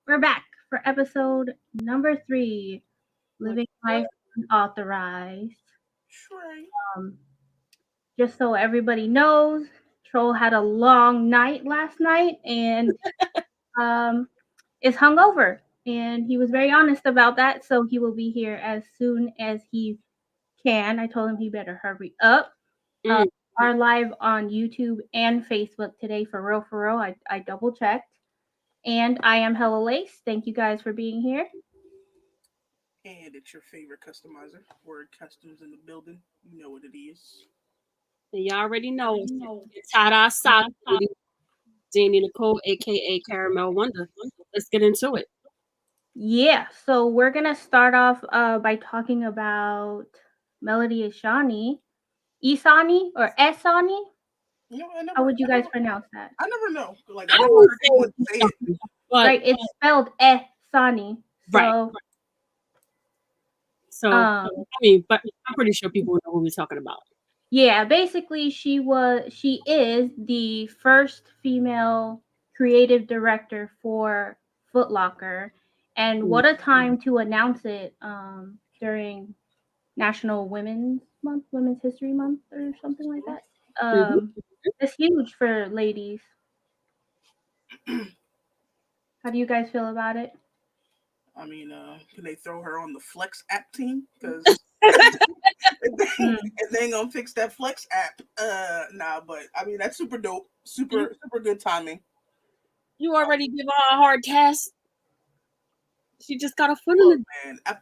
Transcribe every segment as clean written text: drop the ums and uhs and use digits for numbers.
We're back for episode number 3, Living Life Unauthorized. Just so everybody knows, Troll had a long night last night and is hungover. And he was very honest about that, so he will be here as soon as he can. I told him he better hurry up. Are live on YouTube and Facebook today, for real. I double checked. And I am Hella Lace. Thank you guys for being here. And it's your favorite customizer. Word Customs in the building. You know what it is. And y'all already know it's Tada Sock, Danny Nicole, aka Caramel Wonder. Let's get into it. Yeah, so we're gonna start off by talking about Melody Ehsani. Or Ehsani? How would you guys pronounce that? I never know. Like I never heard anyone say it. Right, it's spelled Ehsani. So, So I mean, but I'm pretty sure people know what we're talking about. Yeah, basically she is the first female creative director for Foot Locker, and what a time to announce it during National Women's Month, Women's History Month, or something like that. It's huge for ladies. How do you guys feel about it? I mean, can they throw her on the Flex app team? Because if they ain't gonna fix that Flex app, nah. But I mean, that's super dope, super good timing. You already give her a hard task. She just got a foot in it.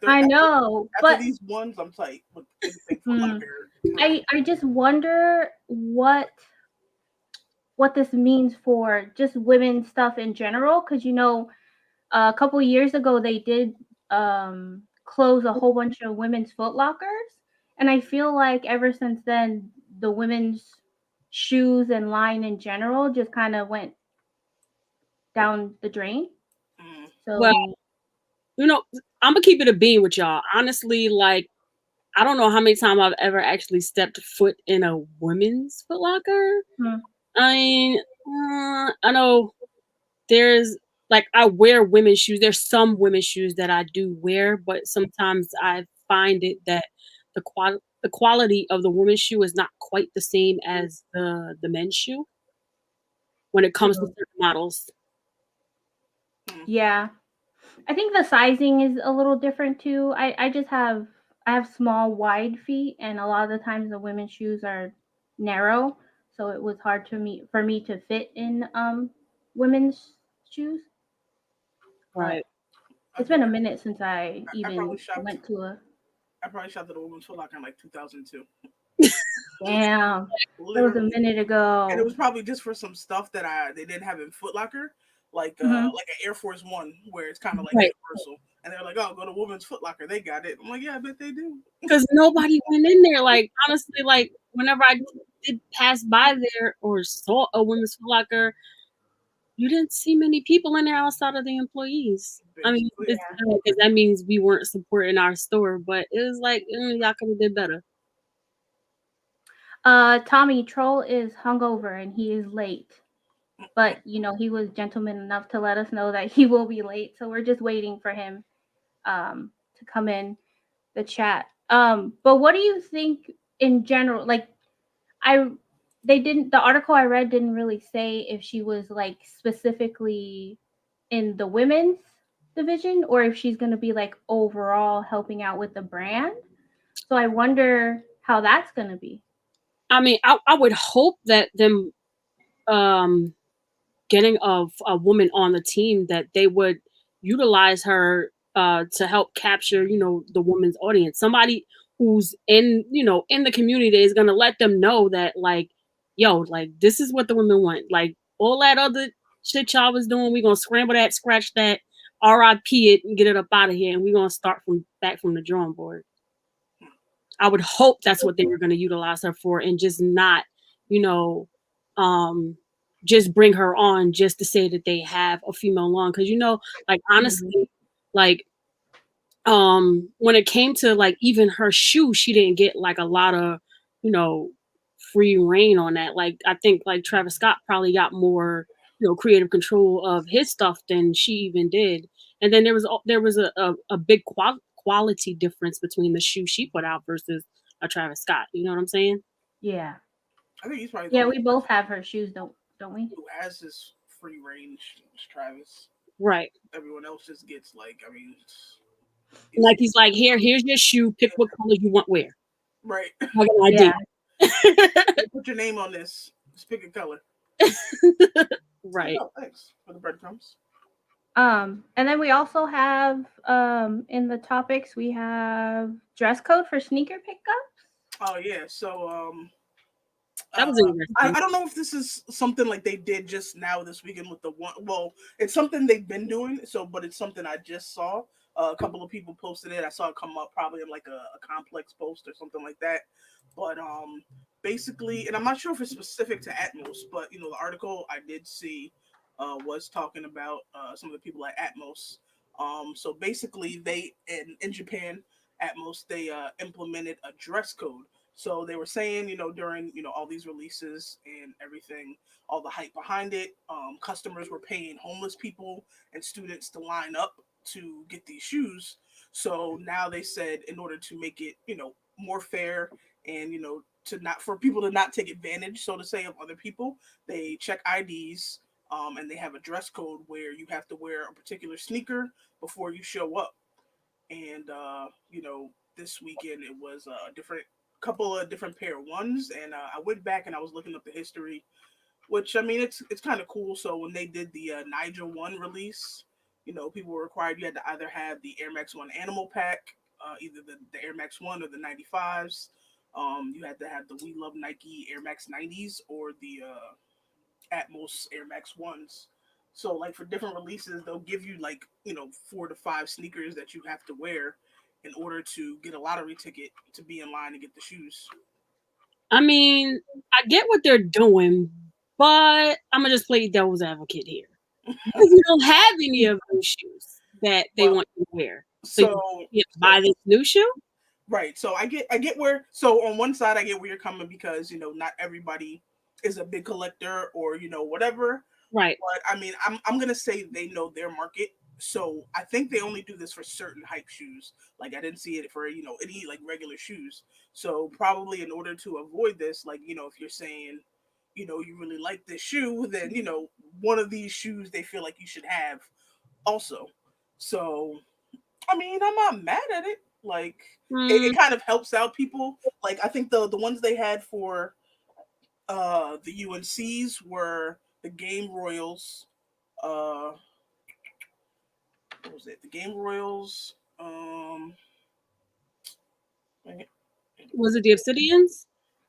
Man, but these ones, I'm tight with I just wonder what this means for just women's stuff in general, because a couple years ago they did close a whole bunch of women's Foot Lockers, and I feel like ever since then the women's shoes and line in general just kind of went down the drain. So, well, I'm gonna keep it a bean with y'all. Honestly, like, I don't know how many times I've ever actually stepped foot in a women's Foot Locker. I mean, I know there's like, I wear women's shoes. There's some women's shoes that I do wear, but sometimes I find it that the quality of the women's shoe is not quite the same as the men's shoe when it comes to certain models. Yeah, I think the sizing is a little different too. I have small, wide feet, and a lot of the times the women's shoes are narrow, so it was hard for me to fit in women's shoes. Right. It's been a minute since I went to a. I probably shopped at a women's Foot Locker in like 2002. Damn, that was a minute ago. And it was probably just for some stuff that they didn't have in Foot Locker, like an Air Force One, where it's kind of like universal. And they're like, "Oh, go to women's Foot Locker, they got it." I'm like, "Yeah, I bet they do." Because nobody went in there. Like, honestly, like whenever I did pass by there or saw a women's Foot Locker, you didn't see many people in there outside of the employees. I mean, because that means we weren't supporting our store, but it was like, y'all could have did better. Tommy, Troll is hungover and he is late, but he was gentleman enough to let us know that he will be late, so we're just waiting for him to come in the chat. But what do you think in general? Like, the article I read didn't really say if she was like specifically in the women's division or if she's going to be like overall helping out with the brand. So I wonder how that's going to be. I mean, I would hope that them getting a woman on the team, that they would utilize her to help capture, the woman's audience. Somebody who's in the community is going to let them know that, like, yo, like, this is what the women want. Like, all that other shit y'all was doing, we're gonna scramble that, scratch that, RIP it, and get it up out of here, and we're gonna start back from the drawing board. I would hope that's what they were gonna utilize her for, and just not, just bring her on just to say that they have a female lawn. Because like honestly, like when it came to like even her shoe, she didn't get like a lot of free reign on that. Like I think like Travis Scott probably got more creative control of his stuff than she even did. And then there was a big quality difference between the shoe she put out versus a Travis Scott. You know what I'm saying? Yeah. I think he's probably we both have her shoes, don't we? Who has this free range? It's Travis. Right. Everyone else just gets like, I mean, like he's like, here's your shoe. Pick what color you want. Wear. Right. Like an idea. Put your name on this. Just pick a color. Right. Oh, thanks for the breadcrumbs. And then we also have in the topics we have dress code for sneaker pickups. Oh yeah, so that was interesting. I don't know if this is something like they did just now this weekend with the one. Well, it's something they've been doing. But it's something I just saw. A couple of people posted it. I saw it come up probably in like a complex post or something like that. But basically, and I'm not sure if it's specific to Atmos, but the article I did see was talking about some of the people at Atmos. So basically, they in Japan, Atmos, they implemented a dress code. So they were saying, during all these releases and everything, all the hype behind it, customers were paying homeless people and students to line up to get these shoes. So now they said, in order to make it more fair and for people to not take advantage, so to say, of other people, they check IDs. And they have a dress code where you have to wear a particular sneaker before you show up. And this weekend it was a couple of different pair of ones, and I went back and I was looking up the history, which I mean it's kind of cool. So when they did the Niger 1 release, people were required, you had to either have the Air Max 1 Animal Pack, either the Air Max 1 or the 95s. You had to have the We Love Nike Air Max 90s or the Atmos Air Max 1s. So like for different releases, they'll give you like 4 to 5 sneakers that you have to wear in order to get a lottery ticket to be in line to get the shoes. I mean, I get what they're doing, but I'm gonna just play devil's advocate here. Because you don't have any of those shoes that they want you to wear. So you can't buy this new shoe? Right. So I get where, so on one side I get where you're coming, because not everybody is a big collector or whatever. Right. But I mean, I'm gonna say they know their market. So I think they only do this for certain hype shoes. Like I didn't see it for any like regular shoes. So probably in order to avoid this, like if you're saying you really like this shoe, then one of these shoes they feel like you should have also. So I mean, I'm not mad at it. Like it kind of helps out people. Like I think the ones they had for the UNCs were the Game Royals. What was it? The Game Royals. Was it the Obsidians?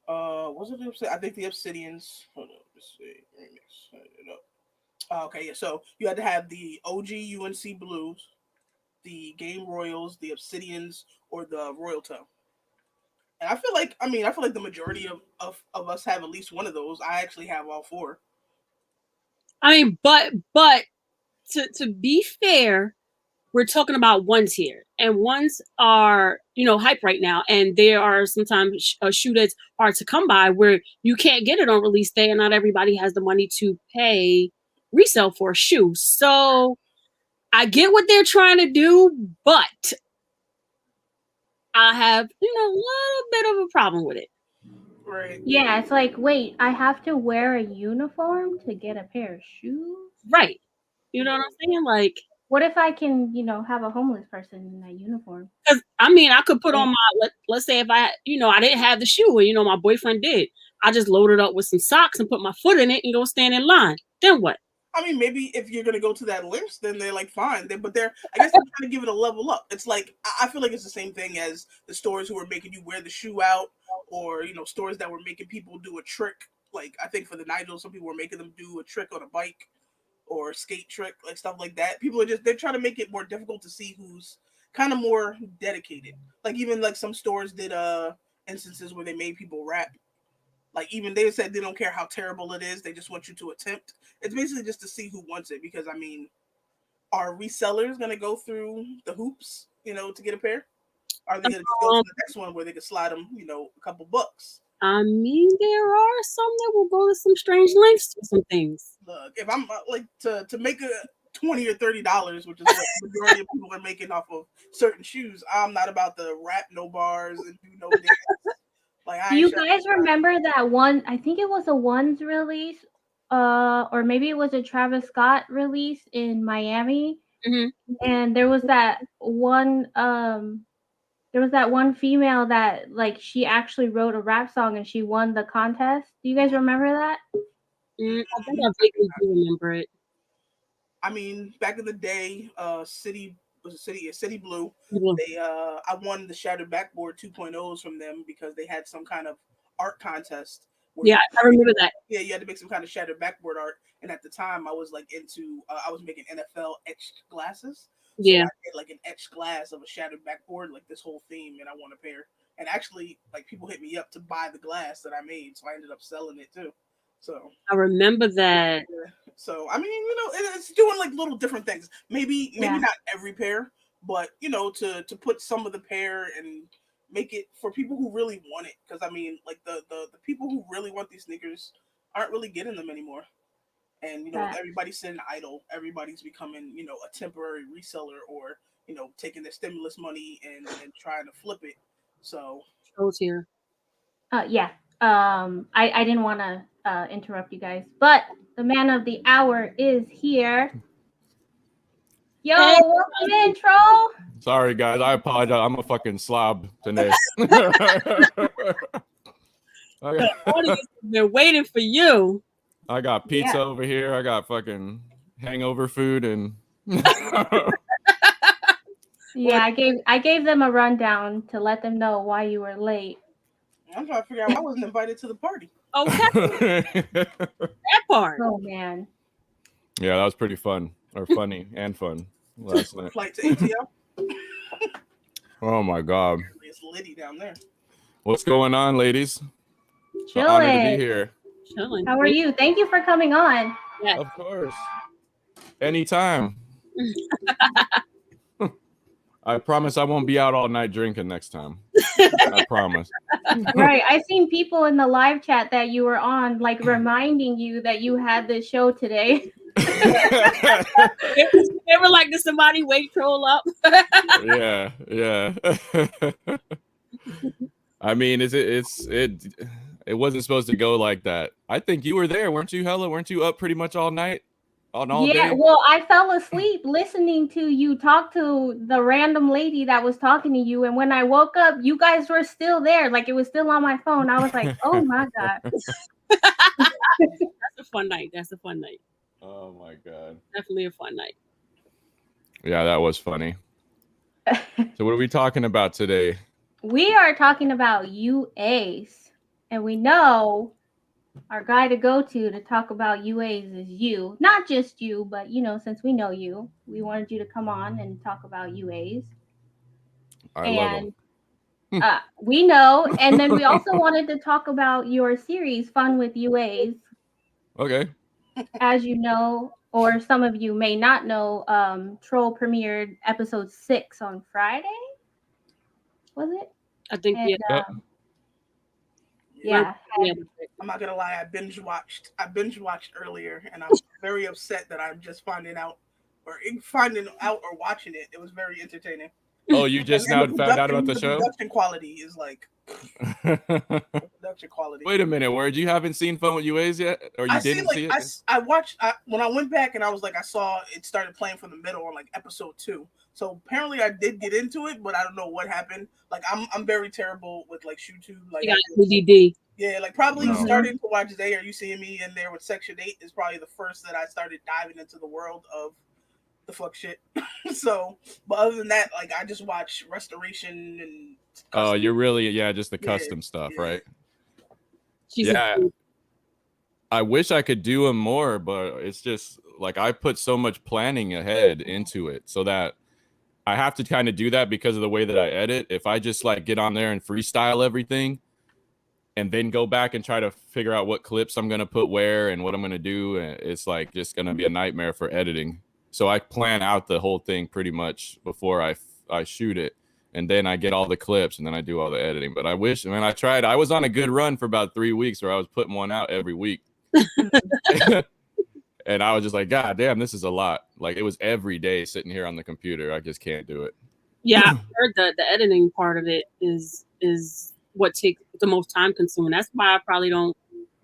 Was it the Obsidians? I think the Obsidians. Hold on, let's see. Let me set it up. Okay, yeah. So you had to have the OG UNC Blues, the Game Royals, the Obsidians, or the Royal Toe. And I feel like the majority of us have at least one of those. I actually have all 4. I mean, but to be fair, we're talking about ones here, and ones are hype right now, and there are sometimes a shoe that's hard to come by where you can't get it on release day, and not everybody has the money to pay resale for a shoe. So I get what they're trying to do, but I have a little bit of a problem with it. Right. Yeah, it's like, wait, I have to wear a uniform to get a pair of shoes? Right. You know what I'm saying? Like, what if I can, have a homeless person in that uniform? Because I mean, I could put on my let's say if I I didn't have the shoe and my boyfriend did, I just loaded up with some socks and put my foot in it and go stand in line. Then what? I mean, maybe if you're gonna go to that length, then they're like fine. I guess they're trying to give it a level up. It's like I feel like it's the same thing as the stores who were making you wear the shoe out, or stores that were making people do a trick like I think for the Nigel, some people were making them do a trick on a bike or a skate trick, like stuff like that. People are they're trying to make it more difficult to see who's kind of more dedicated. Like even like some stores did instances where they made people rap. Like even they said they don't care how terrible it is, they just want you to attempt. It's basically just to see who wants it, because I mean, are resellers gonna go through the hoops, to get a pair? Are they gonna go to the next one where they can slide them, a couple bucks? I mean, there are some that will go to some strange lengths for some things. Look, if I'm like to make a $20 or $30, which is what the majority of people are making off of certain shoes, I'm not about to rap no bars and do no dance. Like, do you guys remember that one? I think it was a Ones release, or maybe it was a Travis Scott release in Miami, and there was that one. There was that one female that like she actually wrote a rap song and she won the contest. Do you guys remember that? I think I vaguely do remember it. I mean, back in the day, City Blue. They I won the Shattered Backboard 2.0s from them because they had some kind of art contest. Yeah, I remember that. Yeah, you had to make some kind of Shattered Backboard art, and at the time, I was like into. I was making NFL etched glasses. So I did like an etched glass of a Shattered Backboard, like this whole theme, and I won a pair. And actually, like people hit me up to buy the glass that I made, so I ended up selling it too. So I remember that. So I mean, it's doing like little different things. Maybe not every pair, but to put some of the pair and make it for people who really want it. Because I mean, like the people who really want these sneakers aren't really getting them anymore. And everybody's sitting idle. Everybody's becoming a temporary reseller, or taking their stimulus money and trying to flip it. So Troll's here. Yeah. I didn't want to interrupt you guys, but the man of the hour is here. Yo, welcome in, Troll. Sorry, guys. I apologize. I'm a fucking slob today. The audience has been waiting for you. I got pizza over here. I got fucking hangover food and. Yeah, I gave them a rundown to let them know why you were late. I'm trying to figure out why I wasn't invited to the party. Okay. That part. Oh man. Yeah, that was pretty fun, or funny and fun last night. Flight to ATL. Oh my god. It's Liddy down there. What's going on, ladies? Chilling. Honor to be here. Chilling. How are you? Thank you for coming on. Yeah. Of course. Anytime. I promise I won't be out all night drinking next time. I promise. Right. I seen people in the live chat that you were on, like reminding you that you had this show today. They were like, did somebody wake Troll up? Yeah. I mean, it wasn't supposed to go like that. I think you were there, weren't you, Hella? Weren't you up pretty much all night? All day? Well, I fell asleep listening to you talk to the random lady that was talking to you, and when I woke up, you guys were still there. Like it was still on my phone. I was like, oh my god. That's a fun night. Oh my god. Definitely a fun night. Yeah, that was funny. So what are we talking about today? We are talking about UAs, and we know our guy to go to talk about UAs is you. Not just you, but since we know you, we wanted you to come on and talk about UAs. I love them. We know, and then we also wanted to talk about your series, Fun with UAs. Okay. As you know, or some of you may not know, Troll premiered episode 6 on Friday. Was it? I think yeah. I'm not gonna lie, I binge watched earlier, and I'm very upset that I'm just finding out or watching it. It was very entertaining. Oh, you just now found out about the show? Production quality is like production quality. Wait a minute, Word, you haven't seen Fun with UAs yet? Or you didn't see it? I watched when I went back and I was like, I saw it started playing from the middle on like episode 2. So apparently I did get into it, but I don't know what happened. Like I'm very terrible with like YouTube. Like DD. Yeah, like probably starting to watch today. Are you seeing me in there with Section 8 is probably the first that I started diving into the world of the fuck shit. So, but other than that, like I just watch restoration and custom. Oh, you're really just the custom stuff, right? She's I wish I could do them more, but it's just like I put so much planning ahead into it so that I have to kind of do that because of the way that I edit. If I just like get on there and freestyle everything and then go back and try to figure out what clips I'm going to put where and what I'm going to do, it's like just going to be a nightmare for editing. So I plan out the whole thing pretty much before I shoot it. And then I get all the clips and then I do all the editing. But I wish, man, I was on a good run for about 3 weeks where I was putting one out every week. And I was just like, God damn, this is a lot. Like it was every day sitting here on the computer. I just can't do it. Yeah, I heard the editing part of it is what takes the most time consuming. That's why I probably don't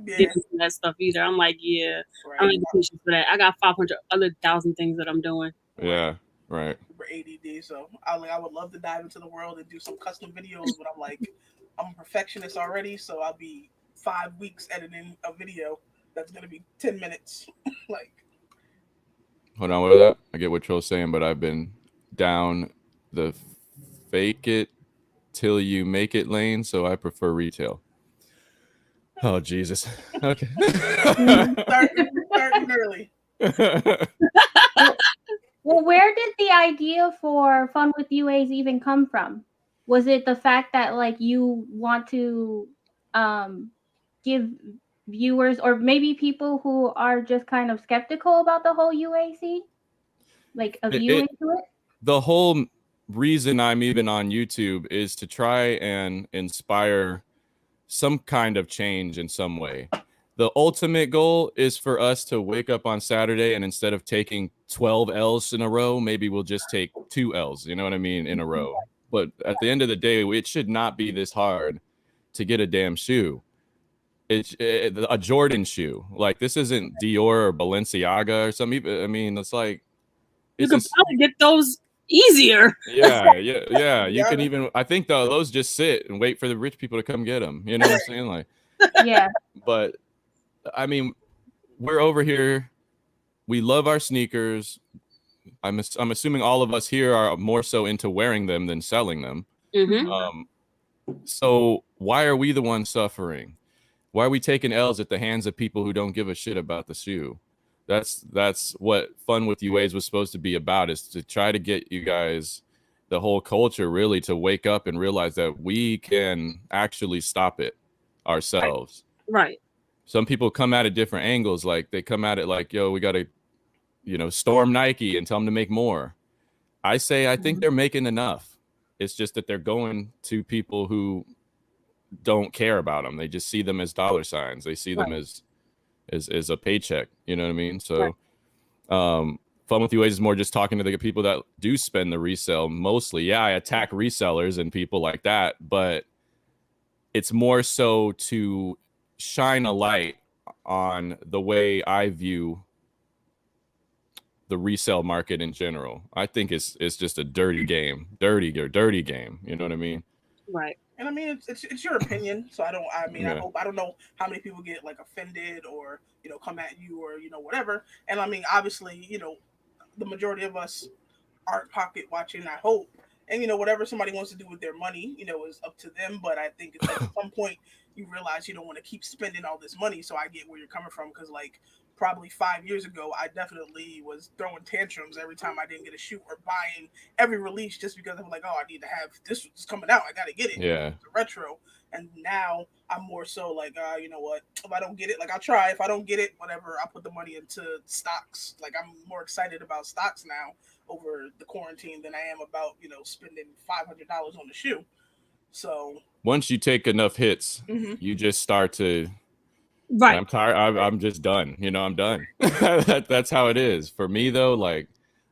get into that stuff either. I'm like, I don't have the patience for that. I got 500,000 things that I'm doing. Yeah, right. For ADD, so I would love to dive into the world and do some custom videos, but I'm a perfectionist already, so I'll be 5 weeks editing a video that's gonna be 10 minutes. Like, hold on, what is that? I get what Troll's saying, but I've been down the fake it till you make it lane, so I prefer retail. Oh Jesus. Okay. starting early. Well, where did the idea for Fun with UAs even come from? Was it the fact that like you want to give viewers or maybe people who are just kind of skeptical about the whole UA scene, like a view into it? The whole reason I'm even on YouTube is to try and inspire some kind of change in some way. The ultimate goal is for us to wake up on Saturday and instead of taking 12 L's in a row, maybe we'll just take 2 L's, you know what I mean, in a row. But at the end of the day, it should not be this hard to get a damn shoe. It's a Jordan shoe. Like this isn't Dior or Balenciaga or something. I mean, it's like you can probably get those easier. Yeah. You can even. I think though those just sit and wait for the rich people to come get them. You know what I'm saying? Like, yeah. But I mean, we're over here. We love our sneakers. I'm assuming all of us here are more so into wearing them than selling them. Mm-hmm. So why are we the ones suffering? Why are we taking L's at the hands of people who don't give a shit about the shoe? That's what Fun with UAs was supposed to be about, is to try to get you guys, the whole culture, really to wake up and realize that we can actually stop it ourselves. Right. Some people come at it different angles. Like they come at it like, yo, we got to, storm Nike and tell them to make more. I think they're making enough. It's just that they're going to people who don't care about them. They just see them as dollar signs. They see them as a paycheck. You know what I mean? So Fun with UAs is more just talking to the people that do spend the resale mostly. Yeah, I attack resellers and people like that, but it's more so to shine a light on the way I view the resale market in general. I think it's just a dirty game. Dirty game. You know what I mean? Right. And I mean, it's your opinion. So I don't know how many people get like offended or, come at you or, whatever. And I mean, obviously, the majority of us aren't pocket watching, I hope. And, whatever somebody wants to do with their money, is up to them. But I think it's like at some point you realize you don't want to keep spending all this money. So I get where you're coming from, because like probably 5 years ago, I definitely was throwing tantrums every time I didn't get a shoe, or buying every release just because I'm like, oh, I need to have this. It's coming out. I got to get it. Yeah. It's a retro. And now I'm more so like, you know what? If I don't get it, like I'll try. If I don't get it, whatever, I'll put the money into stocks. Like I'm more excited about stocks now over the quarantine than I am about, spending $500 on the shoe. So once you take enough hits, you just start to. Right. I'm tired. I'm just done. I'm done. That's how it is. For me, though, like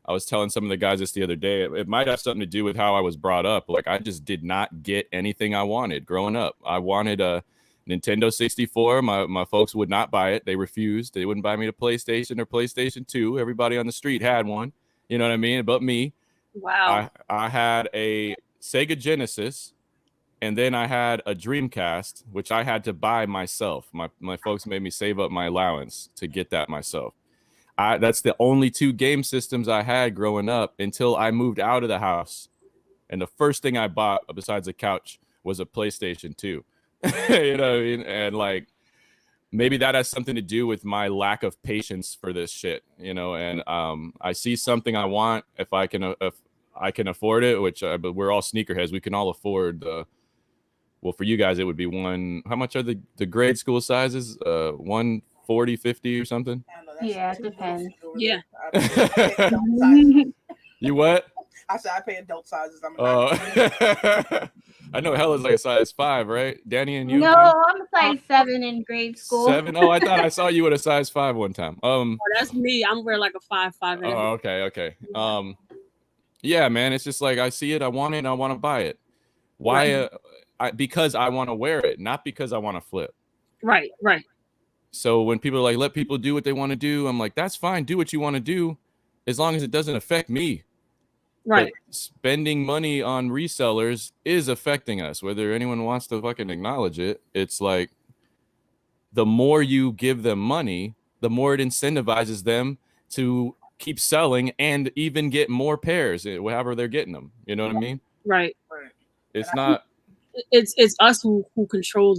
I was telling some of the guys this the other day, it might have something to do with how I was brought up. Like I just did not get anything I wanted growing up. I wanted a Nintendo 64. My folks would not buy it. They refused. They wouldn't buy me a PlayStation or PlayStation 2. Everybody on the street had one. You know what I mean? But me. Wow. I had a Sega Genesis. And then I had a Dreamcast, which I had to buy myself. My folks made me save up my allowance to get that myself. That's the only 2 game systems I had growing up until I moved out of the house. And the first thing I bought besides a couch was a PlayStation 2. You know what I mean? And like maybe that has something to do with my lack of patience for this shit, you know. And I see something I want, if I can afford it, which but we're all sneakerheads, we can all afford well, for you guys it would be how much are the grade school sizes? 140, 50 or something? Yeah, it depends. Yeah. You what? I said I pay adult sizes. I know Hella's like a size 5, right? Danny and you? No, I'm a size 7 in grade school. 7? Oh, I thought I saw you at a size 5 one time. Oh, that's me. I'm wearing like a 5'5". Oh, okay. Yeah, man, it's just like I see it, I want it, and I want to buy it. Why? Because I want to wear it, not because I want to flip. Right. So when people are like, let people do what they want to do, I'm like, that's fine. Do what you want to do, as long as it doesn't affect me. Right. But spending money on resellers is affecting us, whether anyone wants to fucking acknowledge it. It's like the more you give them money, the more it incentivizes them to keep selling and even get more pairs, however they're getting them. You know what I mean? Right. It's not. It's us who control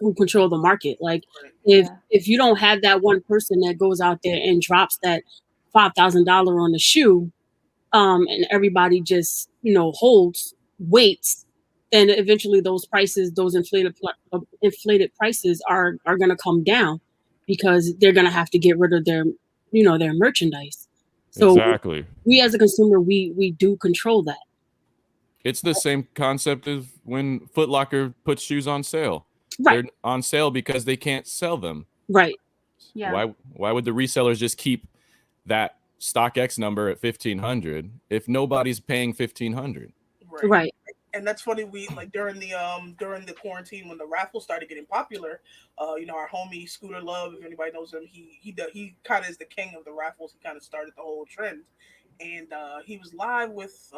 the market. Like if you don't have that one person that goes out there and drops that $5,000 on the shoe, and everybody just holds, waits, then eventually those prices, those inflated prices are going to come down, because they're going to have to get rid of their their merchandise. So exactly, we as a consumer, we do control that. It's the same concept as when Foot Locker puts shoes on sale. Right. They're on sale because they can't sell them. Right. Yeah. Why would the resellers just keep that StockX number at 1,500 if nobody's paying 1,500? Right. And that's funny. We like during the quarantine when the raffles started getting popular. Our homie Scooter Love, if anybody knows him, he kind of is the king of the raffles. He kind of started the whole trend, and he was live with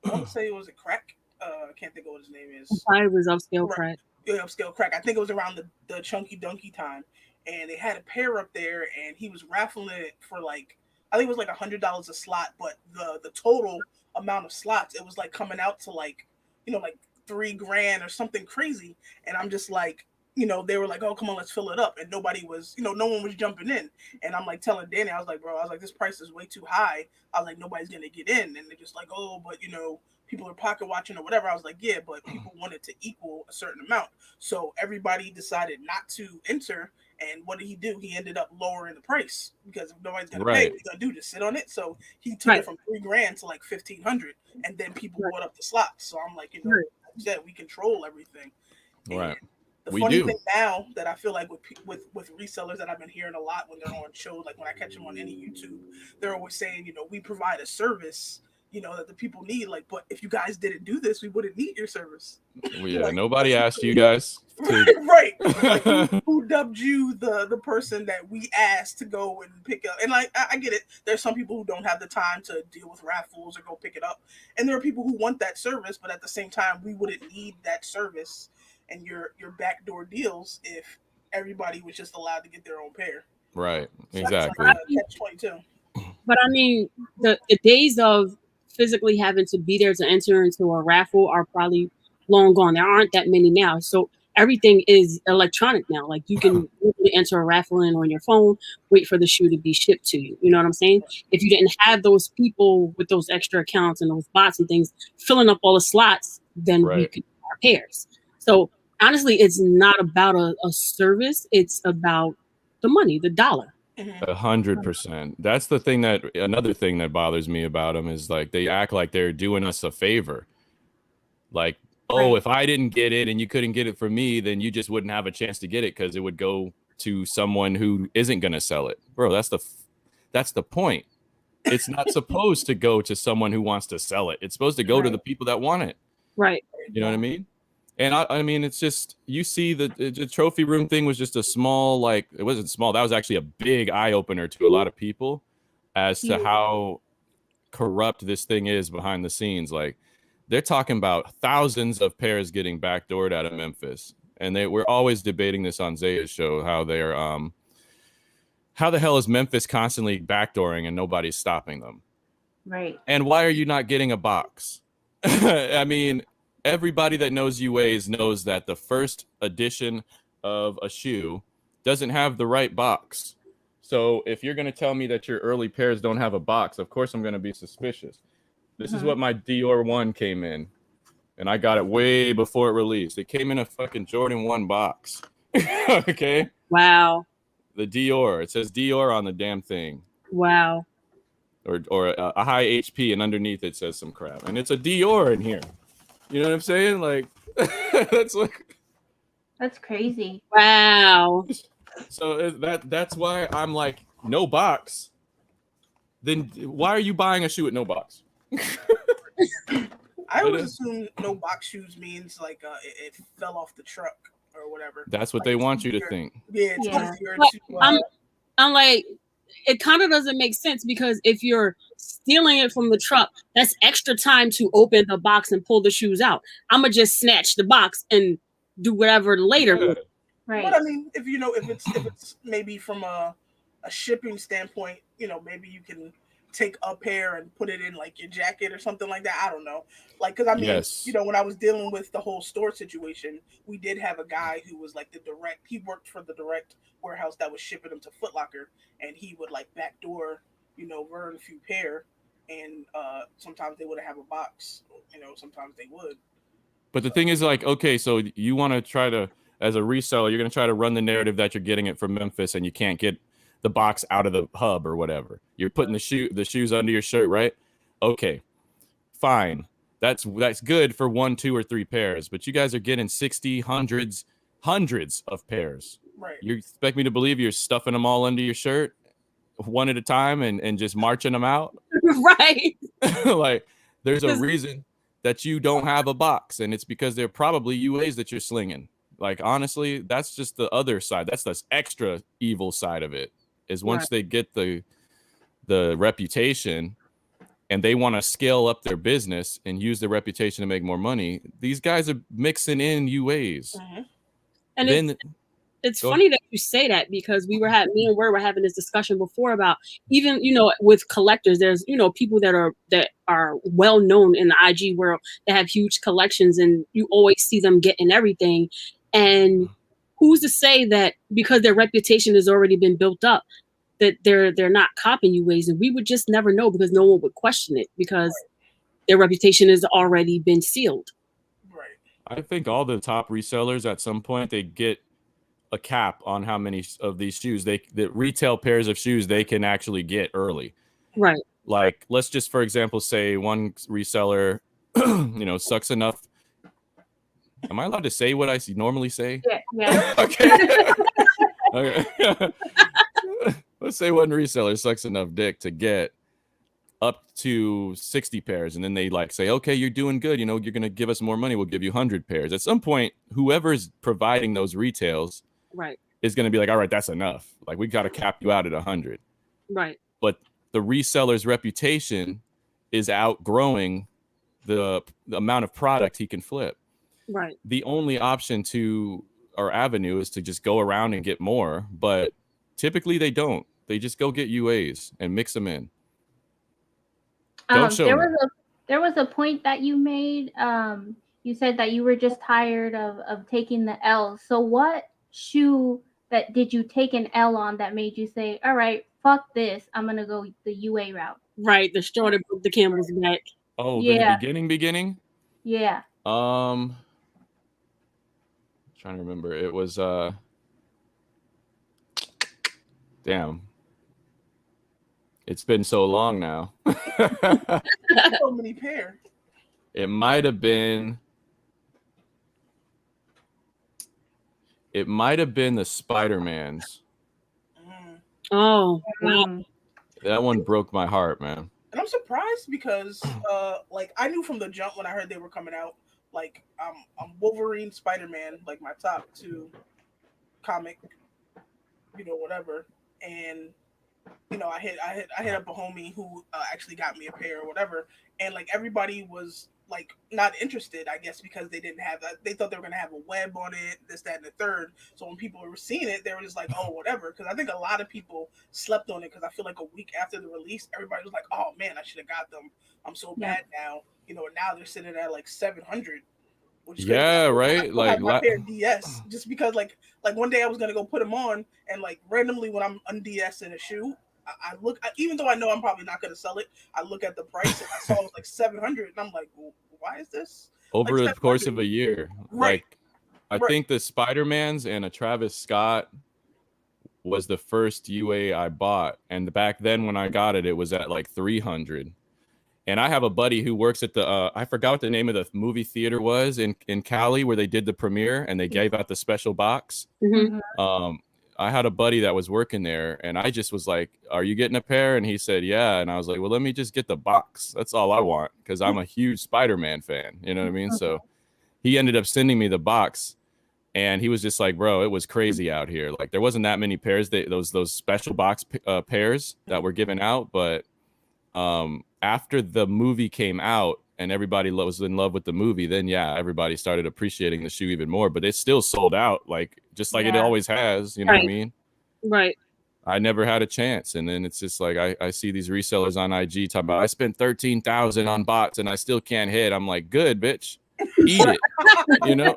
I want to say it was a Crack. I can't think of what his name is. It was Upscale Crack. Yeah, Upscale Crack. I think it was around the Chunky Donkey time, and they had a pair up there, and he was raffling it for like, I think it was like $100 a slot, but the total amount of slots, it was like coming out to like like $3,000 or something crazy. And I'm just like, they were like, oh, come on, let's fill it up, and nobody was, no one was jumping in. And I'm like telling Danny, I was like, bro, this price is way too high. I was like, nobody's gonna get in. And they're just like, oh, but people are pocket watching or whatever. I was like, yeah, but people wanted to equal a certain amount, so everybody decided not to enter. And what did he do? He ended up lowering the price, because if nobody's gonna pay, what are you gonna do? Just sit on it? So he took it from $3,000 to like 1,500, and then people bought up the slots. So I'm like, we control everything. Right. The funny thing now that I feel like with resellers that I've been hearing a lot when they're on shows, like when I catch them on any YouTube, they're always saying, we provide a service, that the people need. Like, but if you guys didn't do this, we wouldn't need your service. Well, yeah, like, nobody asked you guys. Right. Like, who dubbed you the person that we asked to go and pick up? And like, I get it. There's some people who don't have the time to deal with raffles or go pick it up. And there are people who want that service, but at the same time, we wouldn't need that service and your backdoor deals if everybody was just allowed to get their own pair. Right. So exactly. Catch-22. But I mean, the days of physically having to be there to enter into a raffle are probably long gone. There aren't that many now. So everything is electronic now. Like, you can literally enter a raffle in on your phone, wait for the shoe to be shipped to you. You know what I'm saying? If you didn't have those people with those extra accounts and those bots and things filling up all the slots, then we could get our pairs. So honestly, it's not about a service. It's about the money, the dollar. 100%. That's another thing that bothers me about them is like, they act like they're doing us a favor. Like, oh, if I didn't get it and you couldn't get it from me, then you just wouldn't have a chance to get it because it would go to someone who isn't going to sell it. Bro, that's the point. It's not supposed to go to someone who wants to sell it. It's supposed to go to the people that want it. Right. You know what I mean? And I mean, it's just, you see the trophy room thing was just a small, like, it wasn't small. That was actually a big eye opener to a lot of people as to how corrupt this thing is behind the scenes. Like, they're talking about thousands of pairs getting backdoored out of Memphis. And we're always debating this on Zaya's show, how they're, how the hell is Memphis constantly backdooring and nobody's stopping them? Right. And why are you not getting a box? I mean, everybody that knows UAs knows that the first edition of a shoe doesn't have the right box. So if you're going to tell me that your early pairs don't have a box, of course I'm going to be suspicious. This is what my Dior 1 came in, and I got it way before it released. It came in a fucking Jordan 1 box. Okay? Wow. The Dior. It says Dior on the damn thing. Wow. Or a high HP, and underneath it says some crap. And it's a Dior in here. You know what I'm saying? Like, that's crazy. Wow. So that's why I'm like, no box. Then why are you buying a shoe with no box? I always assume no box shoes means like it fell off the truck or whatever. That's what like, they want you to think. Yeah, it's easier to, I'm like, it kind of doesn't make sense, because if you're stealing it from the truck, that's extra time to open the box and pull the shoes out. I'm gonna just snatch the box and do whatever later. Yeah. Right. But I mean, if it's maybe from a shipping standpoint, maybe you can take a pair and put it in like your jacket or something like that. I don't know. Like, because I mean, yes. When I was dealing with the whole store situation, we did have a guy who was like he worked for the direct warehouse that was shipping them to Foot Locker, and he would like backdoor, burn a few pair, and sometimes they wouldn't have a box, sometimes they would. But the thing is, like, okay, so you want to try to, as a reseller, you're going to try to run the narrative that you're getting it from Memphis and you can't get the box out of the hub or whatever. You're putting the shoes under your shirt, right? Okay, fine. That's good for 1, 2, or 3 pairs, but you guys are getting 60, hundreds of pairs. Right. You expect me to believe you're stuffing them all under your shirt one at a time and just marching them out? Right. Like, there's a reason that you don't have a box, and it's because they're probably UAs that you're slinging. Like, honestly, that's just the other side. That's the extra evil side of it, is once they get the reputation and they want to scale up their business and use their reputation to make more money, these guys are mixing in UAs. Mm-hmm. And then it's funny that you say that, because me and Word were having this discussion before about, even with collectors, there's people that are well known in the IG world that have huge collections, and you always see them getting everything. And who's to say that because their reputation has already been built up, that they're not copying UAs? And we would just never know, because no one would question it, because their reputation has already been sealed. Right. I think all the top resellers at some point, they get a cap on how many of these shoes the retail pairs of shoes they can actually get early. Right. Like, let's just, for example, say one reseller, sucks enough. Am I allowed to say what I normally say? Yeah. Okay. Okay. Let's say one reseller sucks enough dick to get up to 60 pairs, and then they like say, okay, you're doing good, you're going to give us more money, we'll give you 100 pairs. At some point, whoever's providing those retails is going to be like, all right, that's enough. Like, we got to cap you out at 100. Right. But the reseller's reputation is outgrowing the amount of product he can flip. Right. The only option or avenue is to just go around and get more, but typically they don't. They just go get UAs and mix them in. Don't show there was a point that you made. You said that you were just tired of taking the L. So what shoe that did you take an L on that made you say, all right, fuck this, I'm gonna go the UA route? Right, the straw that broke the camel's back. Oh, yeah. The beginning? Yeah. Trying to remember. It was damn. It's been so long now. So many pairs. It might have been the SpiderMans. Oh, wow. That one broke my heart, man. And I'm surprised because like, I knew from the jump when I heard they were coming out, like, I'm Wolverine, SpiderMan, like my top 2 comic, whatever. And I hit up a homie who actually got me a pair or whatever, and like, everybody was like not interested, I guess, because they didn't have that. They thought they were gonna have a web on it, this, that, and the third. So when people were seeing it, they were just like, oh, whatever. Because I think a lot of people slept on it, because I feel like a week after the release, everybody was like, oh man, I should have got them. I'm so bad now, and now they're sitting at like 700. Which is Yeah, crazy. right. I have my pair DS just because like one day I was gonna go put them on, and like randomly when I'm on DS in a shoe, I look, even though I know I'm probably not gonna sell it, I look at the price and I saw it was like 700, and I'm like, well, why is this over like the course 700? of a year? Right. Like, I think the SpiderMans and a Travis Scott was the first UA I bought, and back then when I got it, it was at like 300. And I have a buddy who works at the I forgot what the name of the movie theater was in Cali where they did the premiere and they gave out the special box. I had a buddy that was working there, and I just was like, "Are you getting a pair?" And he said, "Yeah." And I was like, "Well, let me just get the box. That's all I want because I'm a huge Spider-Man fan." You know what I mean? So he ended up sending me the box, and he was just like, "Bro, it was crazy out here. Like there wasn't that many pairs. Those special box pairs that were given out, but after the movie came out and everybody was in love with the movie, then yeah, everybody started appreciating the shoe even more. But it's still sold out, like just like it always has. You know what I mean? Right. I never had a chance, and then it's just like I see these resellers on IG talking about I spent 13,000 on bots and I still can't hit. I'm like, good bitch, eat it. You know,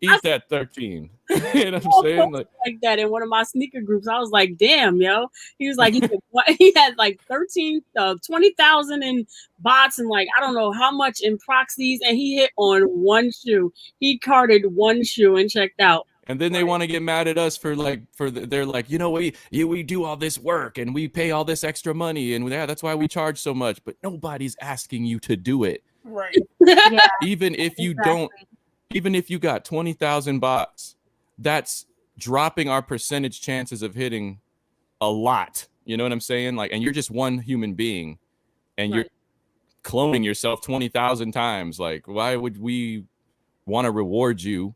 eat that 13. You know what I'm saying? Like that in one of my sneaker groups. I was like, damn, yo. He was like, he had like 20,000 in bots and like, I don't know how much in proxies. And he hit on one shoe. He carded one shoe and checked out. And then they want to get mad at us for they're like, you know, we do all this work and we pay all this extra money. And yeah, that's why we charge so much. But nobody's asking you to do it. Right. Yeah. Even if you don't, even if you got 20,000 bots, that's dropping our percentage chances of hitting a lot. You know what I'm saying? Like, and you're just one human being and you're cloning yourself 20,000 times. Like, why would we want to reward you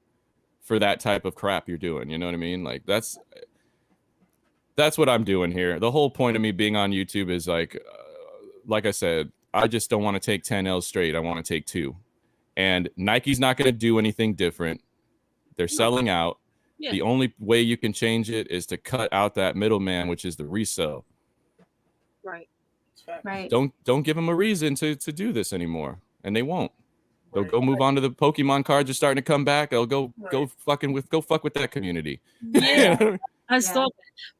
for that type of crap you're doing? You know what I mean? Like, that's what I'm doing here. The whole point of me being on YouTube is like I said, I just don't want to take 10 L's straight. I want to take 2. And Nike's not going to do anything different. They're selling out. Yeah. The only way you can change it is to cut out that middleman, which is the resale. Right. Right. Don't give them a reason to do this anymore, and they won't. They'll go move on to the Pokemon cards are starting to come back. They'll go fuck with that community. Yeah. I saw that.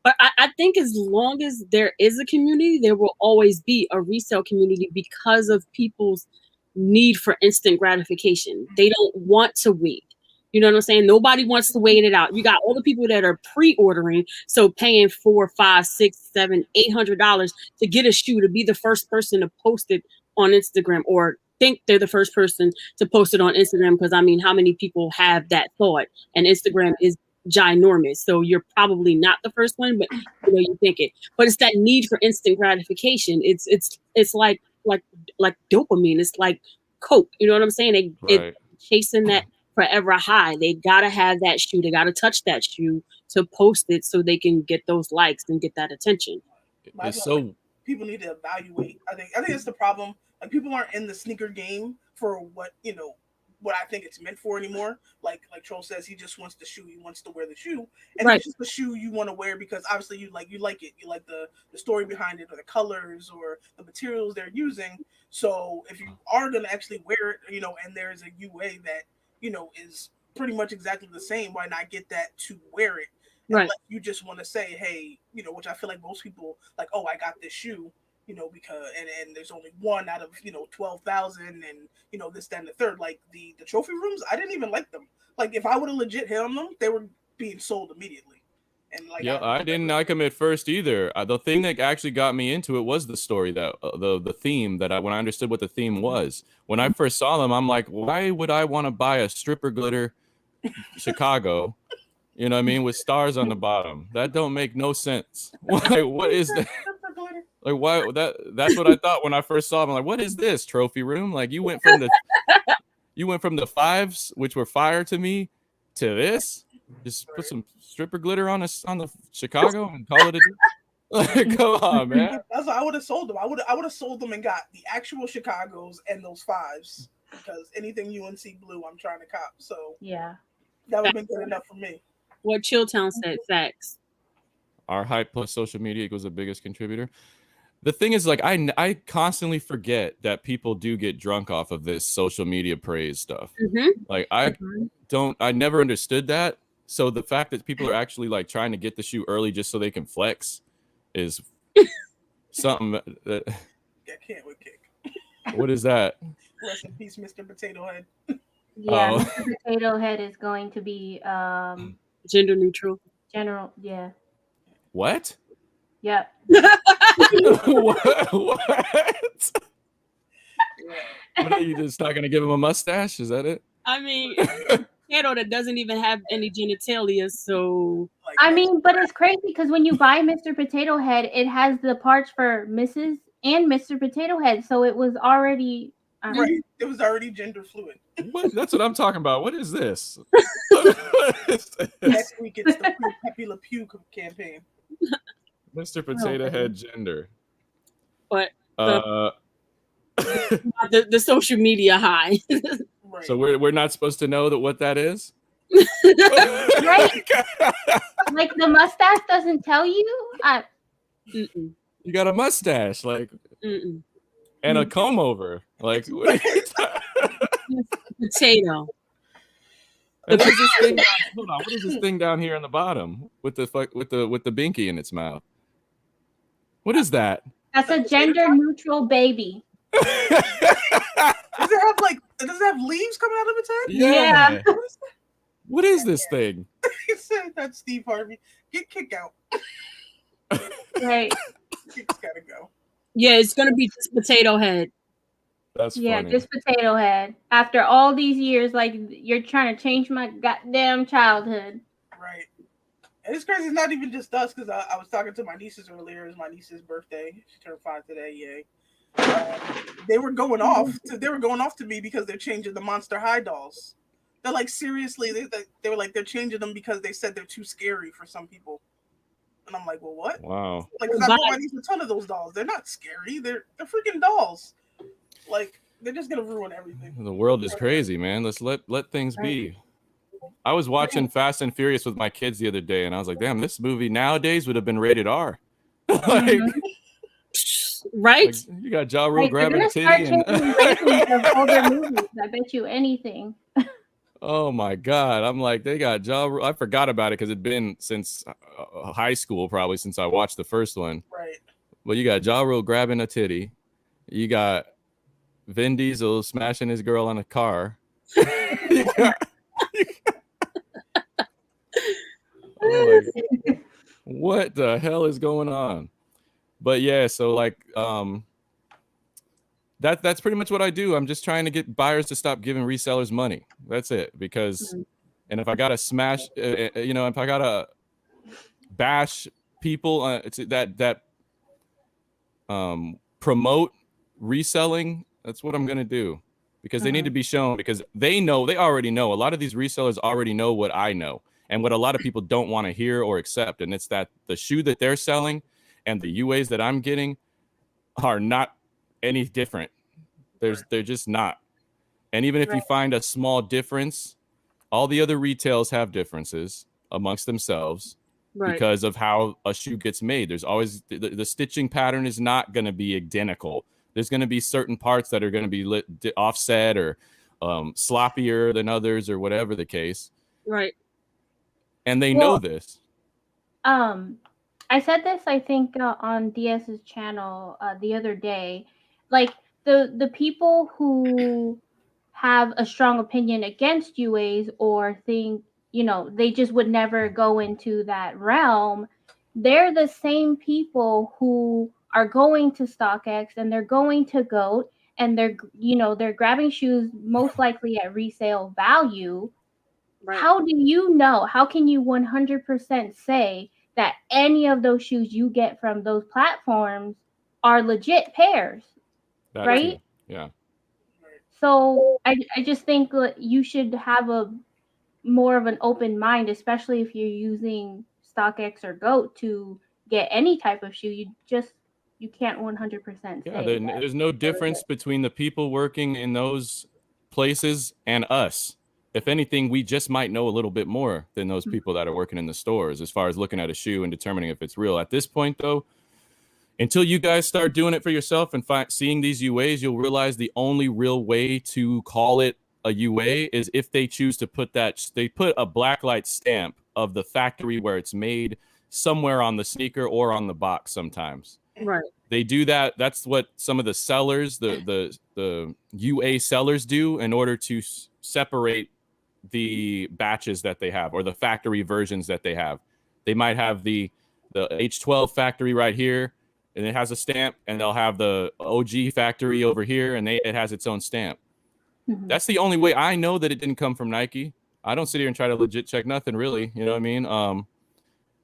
But I think as long as there is a community, there will always be a resale community because of people's need for instant gratification. They don't want to wait. You know what I'm saying? Nobody wants to wait it out. You got all the people that are pre-ordering, so paying $400, $500, $600, $700, $800 to get a shoe to be the first person to post it on Instagram or think they're the first person to post it on Instagram. Because I mean, how many people have that thought? And Instagram is ginormous, so you're probably not the first one, but you know you think it. But it's that need for instant gratification. It's like dopamine. It's like coke. You know what I'm saying? It's chasing that forever high. They gotta have that shoe. They gotta touch that shoe to post it so they can get those likes and get that attention. It's so people need to evaluate. I think it's the problem. Like people aren't in the sneaker game for what I think it's meant for anymore. Like Troll says, he just wants the shoe. He wants to wear the shoe, and it's just the shoe you want to wear because obviously you like it. You like the story behind it, or the colors, or the materials they're using. So if you are going to actually wear it, and there is a UA that is pretty much exactly the same, why not get that to wear it? And you just want to say, hey, which I feel like most people like, oh, I got this shoe, because and there's only one out of 12,000, and this, that, and the third. Like the trophy rooms, I didn't even like them. Like if I would have legit hit on them, they were being sold immediately. And like I didn't like them at first either. The thing that actually got me into it was the story, that the theme that when I understood what the theme was. When I first saw them, I'm like, why would I want to buy a stripper glitter Chicago? You know what I mean, with stars on the bottom? That don't make no sense. Like, what is that? Like, why? That's what I thought when I first saw them. I'm like, what is this trophy room? Like, you went from the fives, which were fire to me, to this. Just put some stripper glitter on the Chicago and call it a day. Come on, man. That's why I would have sold them. I would have sold them and got the actual Chicagos and those fives, because anything UNC blue, I'm trying to cop. So yeah, that would have been good enough for me. What Chilltown said, facts. Our hype plus social media equals the biggest contributor. the thing is, like, I constantly forget that people do get drunk off of this social media praise stuff. Like, I never understood that. So the fact that people are actually like trying to get the shoe early just so they can flex is something that. Yeah, can't with kick. What is that? Rest in peace, Mr. Potato Head. Yeah, Oh. Mr. Potato Head is going to be Gender neutral. general. Yeah. What? Yep. What? What are you just not gonna give him a mustache? Is that it? I mean, potato that doesn't even have any genitalia, so. Like, I mean, but it's crazy because when you buy Mr. Potato Head, it has the parts for Mrs. and Mr. Potato Head, so it was already right. It was already gender fluid. What? That's what I'm talking about. What is this? Next week it's the Pepe Le Pew campaign. Mr. Potato Head gender. But the social media high. Right. So we're not supposed to know what that is? right. Like the mustache doesn't tell you. Mm-mm. You got a mustache, like, Mm-mm. and a comb over, like. What are you Potato. And what is this thing? Hold on. What is this thing down here on the bottom with the binky in its mouth? What is that? That's a gender neutral baby. Does it have leaves coming out of its head? Yeah. What is this thing? He said that's Steve Harvey. Get Kick out. Right. Kick's gotta go. Yeah, it's gonna be just Potato Head. That's Yeah, funny. just Potato Head. After all these years, like you're trying to change my goddamn childhood. Right. And it's crazy. It's not even just us, because I was talking to my nieces earlier. It was my niece's birthday. She turned 5 today. Yay. They were going off to me because they're changing the Monster High dolls. They're like, seriously, they were like, they're changing them because they said they're too scary for some people. And I'm like, well, what? Wow. Like, because I bought my niece a ton of those dolls. They're not scary. They're freaking dolls. Like, they're just gonna ruin everything. The world is crazy, man. Let's let things be. I was watching Fast and Furious with my kids the other day, and I was like, damn, this movie nowadays would have been rated R. Like, right? Like, you got Ja Rule grabbing a titty. Of older movies. I bet you anything. Oh my God. I'm like, they got Ja Rule. I forgot about it because it'd been since high school, probably since I watched the first one. Right. But you got Ja Rule grabbing a titty. You got Vin Diesel smashing his girl on a car. What the hell is going on? But yeah, so like that's pretty much what I do. I'm just trying to get buyers to stop giving resellers money. That's it. Because and if I gotta smash, if I gotta bash people that promote reselling, that's what I'm gonna do. Because they need to be shown, because they already know. A lot of these resellers already know what I know and what a lot of people don't want to hear or accept. And it's that the shoe that they're selling and the UAs that I'm getting are not any different. They're just not. And even if you find a small difference, all the other retails have differences amongst themselves because of how a shoe gets made. There's always the stitching pattern is not going to be identical. There's going to be certain parts that are going to be offset or sloppier than others or whatever the case. Right. And they know this. I said this, I think, on DS's channel the other day. Like, the people who have a strong opinion against UAs or think, they just would never go into that realm, they're the same people who are going to StockX and they're going to GOAT and they're grabbing shoes most likely at resale value. Right. How do you know? How can you 100% say that any of those shoes you get from those platforms are legit pairs? That right? Too. Yeah. So I just think you should have a more of an open mind, especially if you're using StockX or GOAT to get any type of shoe. You can't 100% say. Yeah, there's no difference between the people working in those places and us. If anything, we just might know a little bit more than those people that are working in the stores as far as looking at a shoe and determining if it's real. At this point, though, until you guys start doing it for yourself and seeing these UAs, you'll realize the only real way to call it a UA is if they choose to put they put a blacklight stamp of the factory where it's made somewhere on the sneaker or on the box sometimes. Right. They do that. That's what some of the sellers, the UA sellers do in order to separate the batches that they have or the factory versions that they have. They might have the H12 factory right here, and it has a stamp, and they'll have the OG factory over here, and it has its own stamp. Mm-hmm. That's the only way I know that it didn't come from Nike. I don't sit here and try to legit check nothing really, you know what I mean?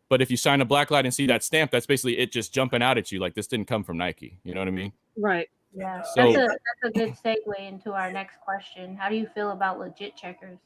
But if you shine a black light and see that stamp, that's basically it just jumping out at you like this didn't come from Nike. You know what I mean? Right. Yeah. So that's a good segue into our next question. How do you feel about legit checkers?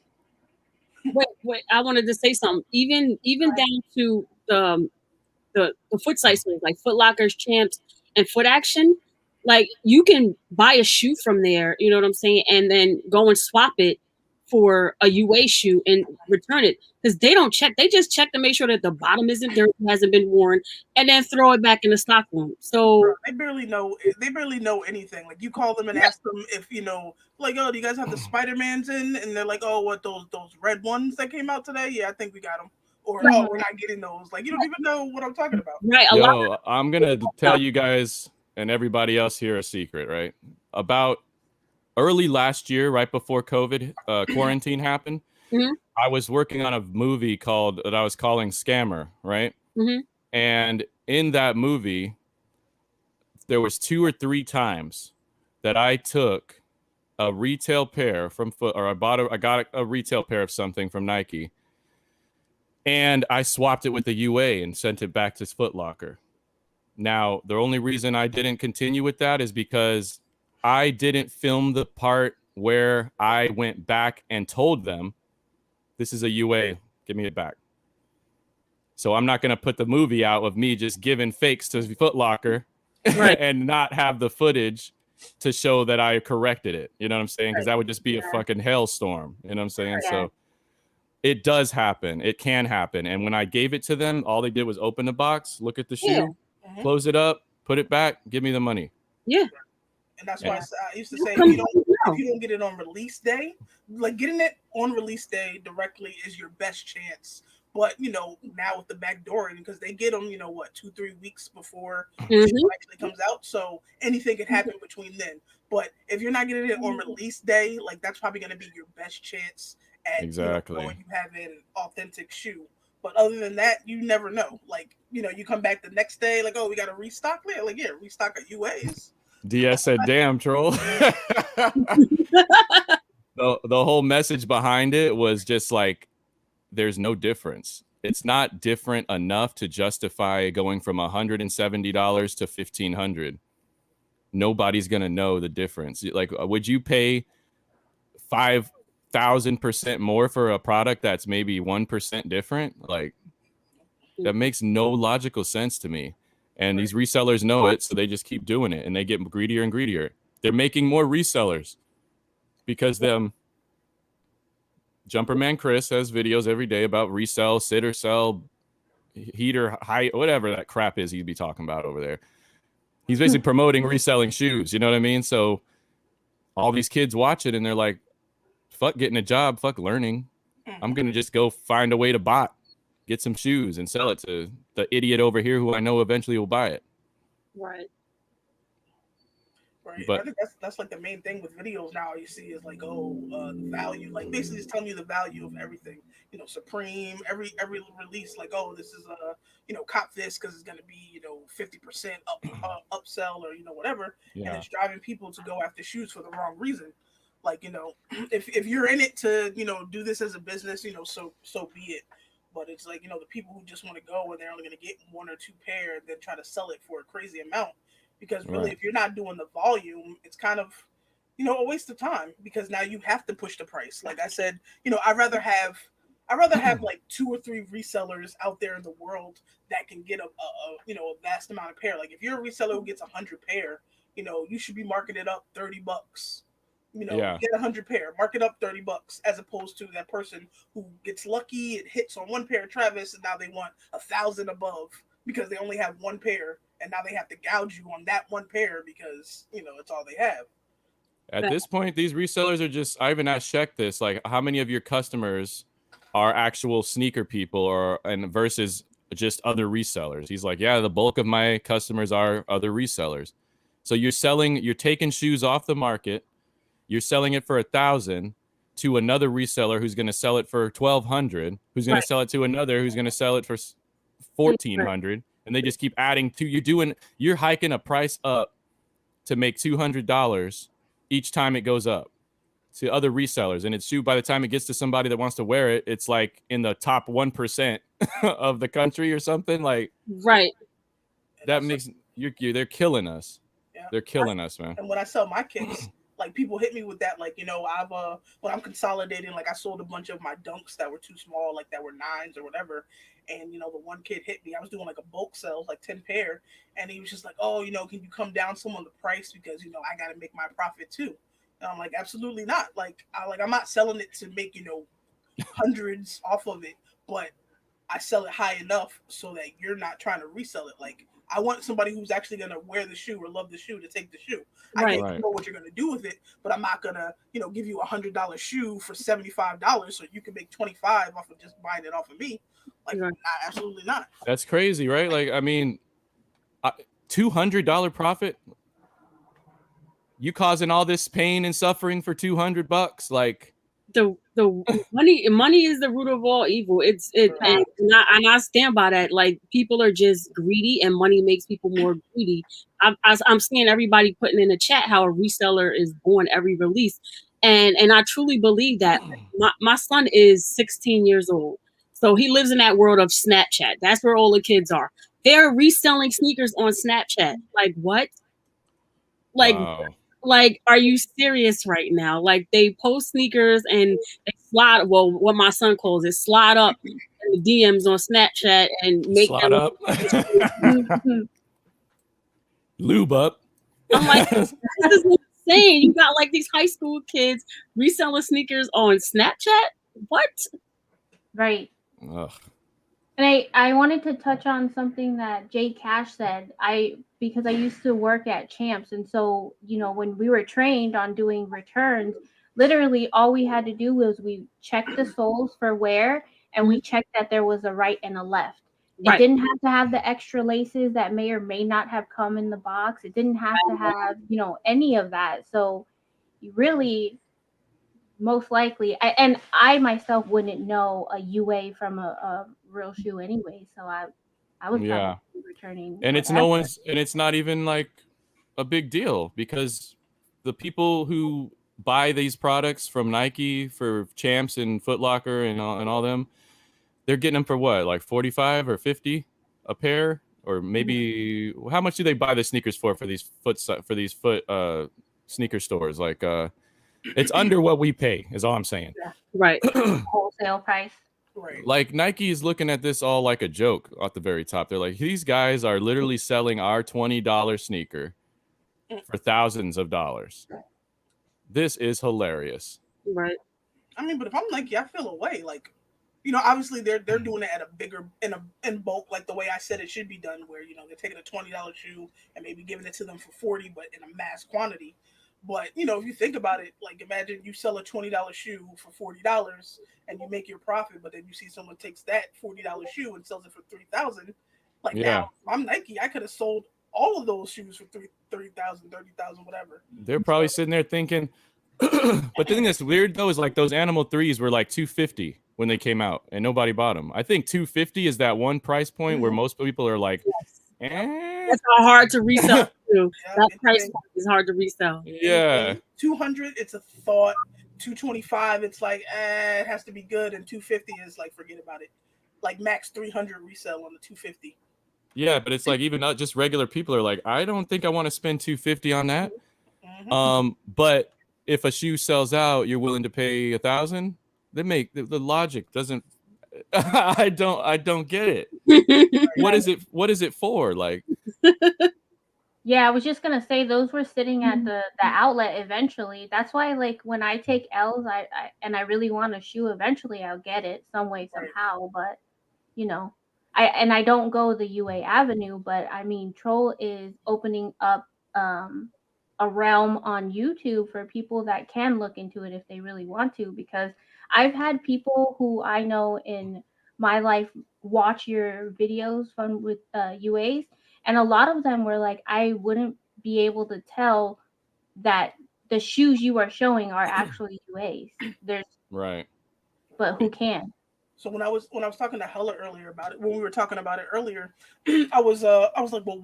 Wait, I wanted to say something. Even down to the foot size stores like Foot Lockers, Champs, and Foot Action, like you can buy a shoe from there, you know what I'm saying, and then go and swap it for a UA shoe and return it because they don't check. They just check to make sure that the bottom isn't dirty, hasn't been worn, and then throw it back in the stock room. So they barely know anything. Like you call them and ask them if like, oh, do you guys have the SpiderMans in? And they're like, oh, what those red ones that came out today? Yeah, I think we got them. Or oh, we're not getting those. Like you don't even know what I'm talking about. Right. Yo, I'm gonna tell you guys and everybody else here a secret, right? About early last year, right before COVID quarantine happened, mm-hmm. I was working on a movie that I was calling Scammer, right? Mm-hmm. And in that movie, there was 2 or 3 times that I took a retail pair from I got a retail pair of something from Nike, and I swapped it with the UA and sent it back to Foot Locker. Now, the only reason I didn't continue with that is because I didn't film the part where I went back and told them, this is a UA, give me it back. So I'm not going to put the movie out of me just giving fakes to Foot Locker right. and not have the footage to show that I corrected it. You know what I'm saying? Because that would just be a fucking hailstorm. You know what I'm saying? Yeah. So it does happen. It can happen. And when I gave it to them, all they did was open the box, look at the shoe, close it up, put it back, give me the money. Yeah. And that's why I used to say, if you don't get it on release day, like getting it on release day directly is your best chance. But, now with the backdooring, because they get them, 2-3 weeks before it actually comes out. So anything can happen between then. But if you're not getting it on release day, like that's probably going to be your best chance at exactly knowing you have an authentic shoe. But other than that, you never know. Like, you come back the next day, like, oh, we got to restock there. Like, yeah, restock at UAs. DS said, damn, troll. The whole message behind it was just like, there's no difference. It's not different enough to justify going from $170 to $1,500. Nobody's going to know the difference. Like, would you pay 5,000% more for a product that's maybe 1% different? Like, that makes no logical sense to me. And these resellers know it, so they just keep doing it, and they get greedier and greedier. They're making more resellers because Jumperman Chris has videos every day about resell, sit or sell, heater, high, whatever that crap is he'd be talking about over there. He's basically promoting reselling shoes, you know what I mean? So all these kids watch it, and they're like, fuck getting a job, fuck learning. I'm going to just go find a way to get some shoes and sell it to the idiot over here who I know eventually will buy it. Right. But I think that's like the main thing with videos now. You see is like, the value, like basically it's telling you the value of everything. Supreme, every release, like, oh, this is cop this because it's gonna be 50% upsell or whatever, and it's driving people to go after shoes for the wrong reason. Like if you're in it to do this as a business, so be it. But it's like the people who just want to go and they're only gonna get 1 or 2 pair, then try to sell it for a crazy amount. Because really, if you're not doing the volume, it's kind of, a waste of time. Because now you have to push the price. Like I said, I'd rather have like 2 or 3 resellers out there in the world that can get a vast amount of pair. Like if you're a reseller who gets 100 pair, you should be marking it up $30. Get 100 pair, mark it up $30, as opposed to that person who gets lucky, it hits on 1 pair of Travis, and now they want 1,000 above because they only have 1 pair. and now they have to gouge you on that one pair because it's all they have. At this point, these resellers are just, I even asked check this, like how many of your customers are actual sneaker people and versus just other resellers? He's like, yeah, the bulk of my customers are other resellers. So you're taking shoes off the market, you're selling it for $1,000 to another reseller who's going to sell it for $1,200, who's going to sell it to another who's going to sell it for $1,400, and they just keep adding to you're hiking a price up to make $200 each time it goes up to other resellers. And it's by the time it gets to somebody that wants to wear it, it's like in the top 1% of the country or something. Like, right. That makes they're killing us. Yeah. They're killing us, man. And when I sell my kicks, like people hit me with that, like, I've when I'm consolidating, like I sold a bunch of my dunks that were too small, like that were 9s or whatever. And the one kid hit me. I was doing like a bulk sales, like 10 pair, and he was just like, "Oh, can you come down some on the price because I got to make my profit too." And I'm like, "Absolutely not. I'm not selling it to make hundreds off of it, but I sell it high enough so that you're not trying to resell it. Like, I want somebody who's actually going to wear the shoe or love the shoe to take the shoe. I can't know what you're going to do with it, but I'm not going to, give you $100 shoe for $75 so you can make 25 off of just buying it off of me. Like, absolutely not. That's crazy, right? Like, I mean, $200 profit. You causing all this pain and suffering for $200? Like, the money is the root of all evil. And I stand by that. Like, people are just greedy, and money makes people more greedy. I'm seeing everybody putting in the chat how a reseller is born every release, and I truly believe that. My son is 16 years old, so he lives in that world of Snapchat. That's where all the kids are. They're reselling sneakers on Snapchat. Like, what? Like. Wow. Like, are you serious right now? Like, they post sneakers and they slide, well, what my son calls it, slide up in the DMs on Snapchat and make slide up. Lube up. I'm like, this is insane. You got like these high school kids reselling sneakers on Snapchat? What? Right. Ugh. And I wanted to touch on something that Jay Cash said. Because I used to work at Champs, and so when we were trained on doing returns, literally all we had to do was we checked the soles for wear, and we checked that there was a right and a left. It didn't have to have the extra laces that may or may not have come in the box. It didn't have to have any of that. So you really, most likely, I myself wouldn't know a UA from a real shoe anyway. So I was probably returning. And it's not even like a big deal, because the people who buy these products from Nike for Champs and Foot Locker and all them, they're getting them for what, like 45 or 50 a pair, or maybe how much do they buy the sneakers for these foot sneaker stores? Like it's under what we pay is all I'm saying. Yeah. Right. Wholesale price. Right. Like, Nike is looking at this all like a joke at the very top. They're like, these guys are literally selling our $20 sneaker for thousands of dollars. This is hilarious. Right. I mean, but if I'm Nike, I feel away. Like, obviously they're doing it at a bigger in bulk, like the way I said it should be done, where they're taking a $20 shoe and maybe giving it to them for 40, but in a mass quantity. But if you think about it, like, imagine you sell a $20 shoe for $40 and you make your profit, but then you see someone takes that $40 shoe and sells it for $3,000. Like, now, if I'm Nike, I could have sold all of those shoes for $30,000, $30,000, whatever. They're probably sitting there thinking. But the thing that's weird though is like those Animal 3s were like $250 when they came out, and nobody bought them. I think $250 is that one price point where most people are like, That's hard to resell too. That price point is hard to resell. Yeah. 200, it's a thought. 225, it's like, it has to be good, and 250 is like, forget about it. Like, max 300 resell on the 250. Yeah, but it's like, even not just regular people are like, I don't think I want to spend $250 on that. But if a shoe sells out, you're willing to pay $1,000. They make the logic doesn't. I don't get it. What is it for? Like. Yeah, I was just gonna say those were sitting at the outlet eventually. That's why, like, when I take L's, I really want a shoe eventually, I'll get it some way somehow. But I don't go the UA avenue, but I mean, Troll is opening up a realm on YouTube for people that can look into it if they really want to. Because I've had people who I know in my life watch your videos from with UAs, and a lot of them were like, I wouldn't be able to tell that the shoes you are showing are actually UAs. There's Right. but who can? So when I was talking to Hella earlier about it, when we were talking about it earlier, I was like, well,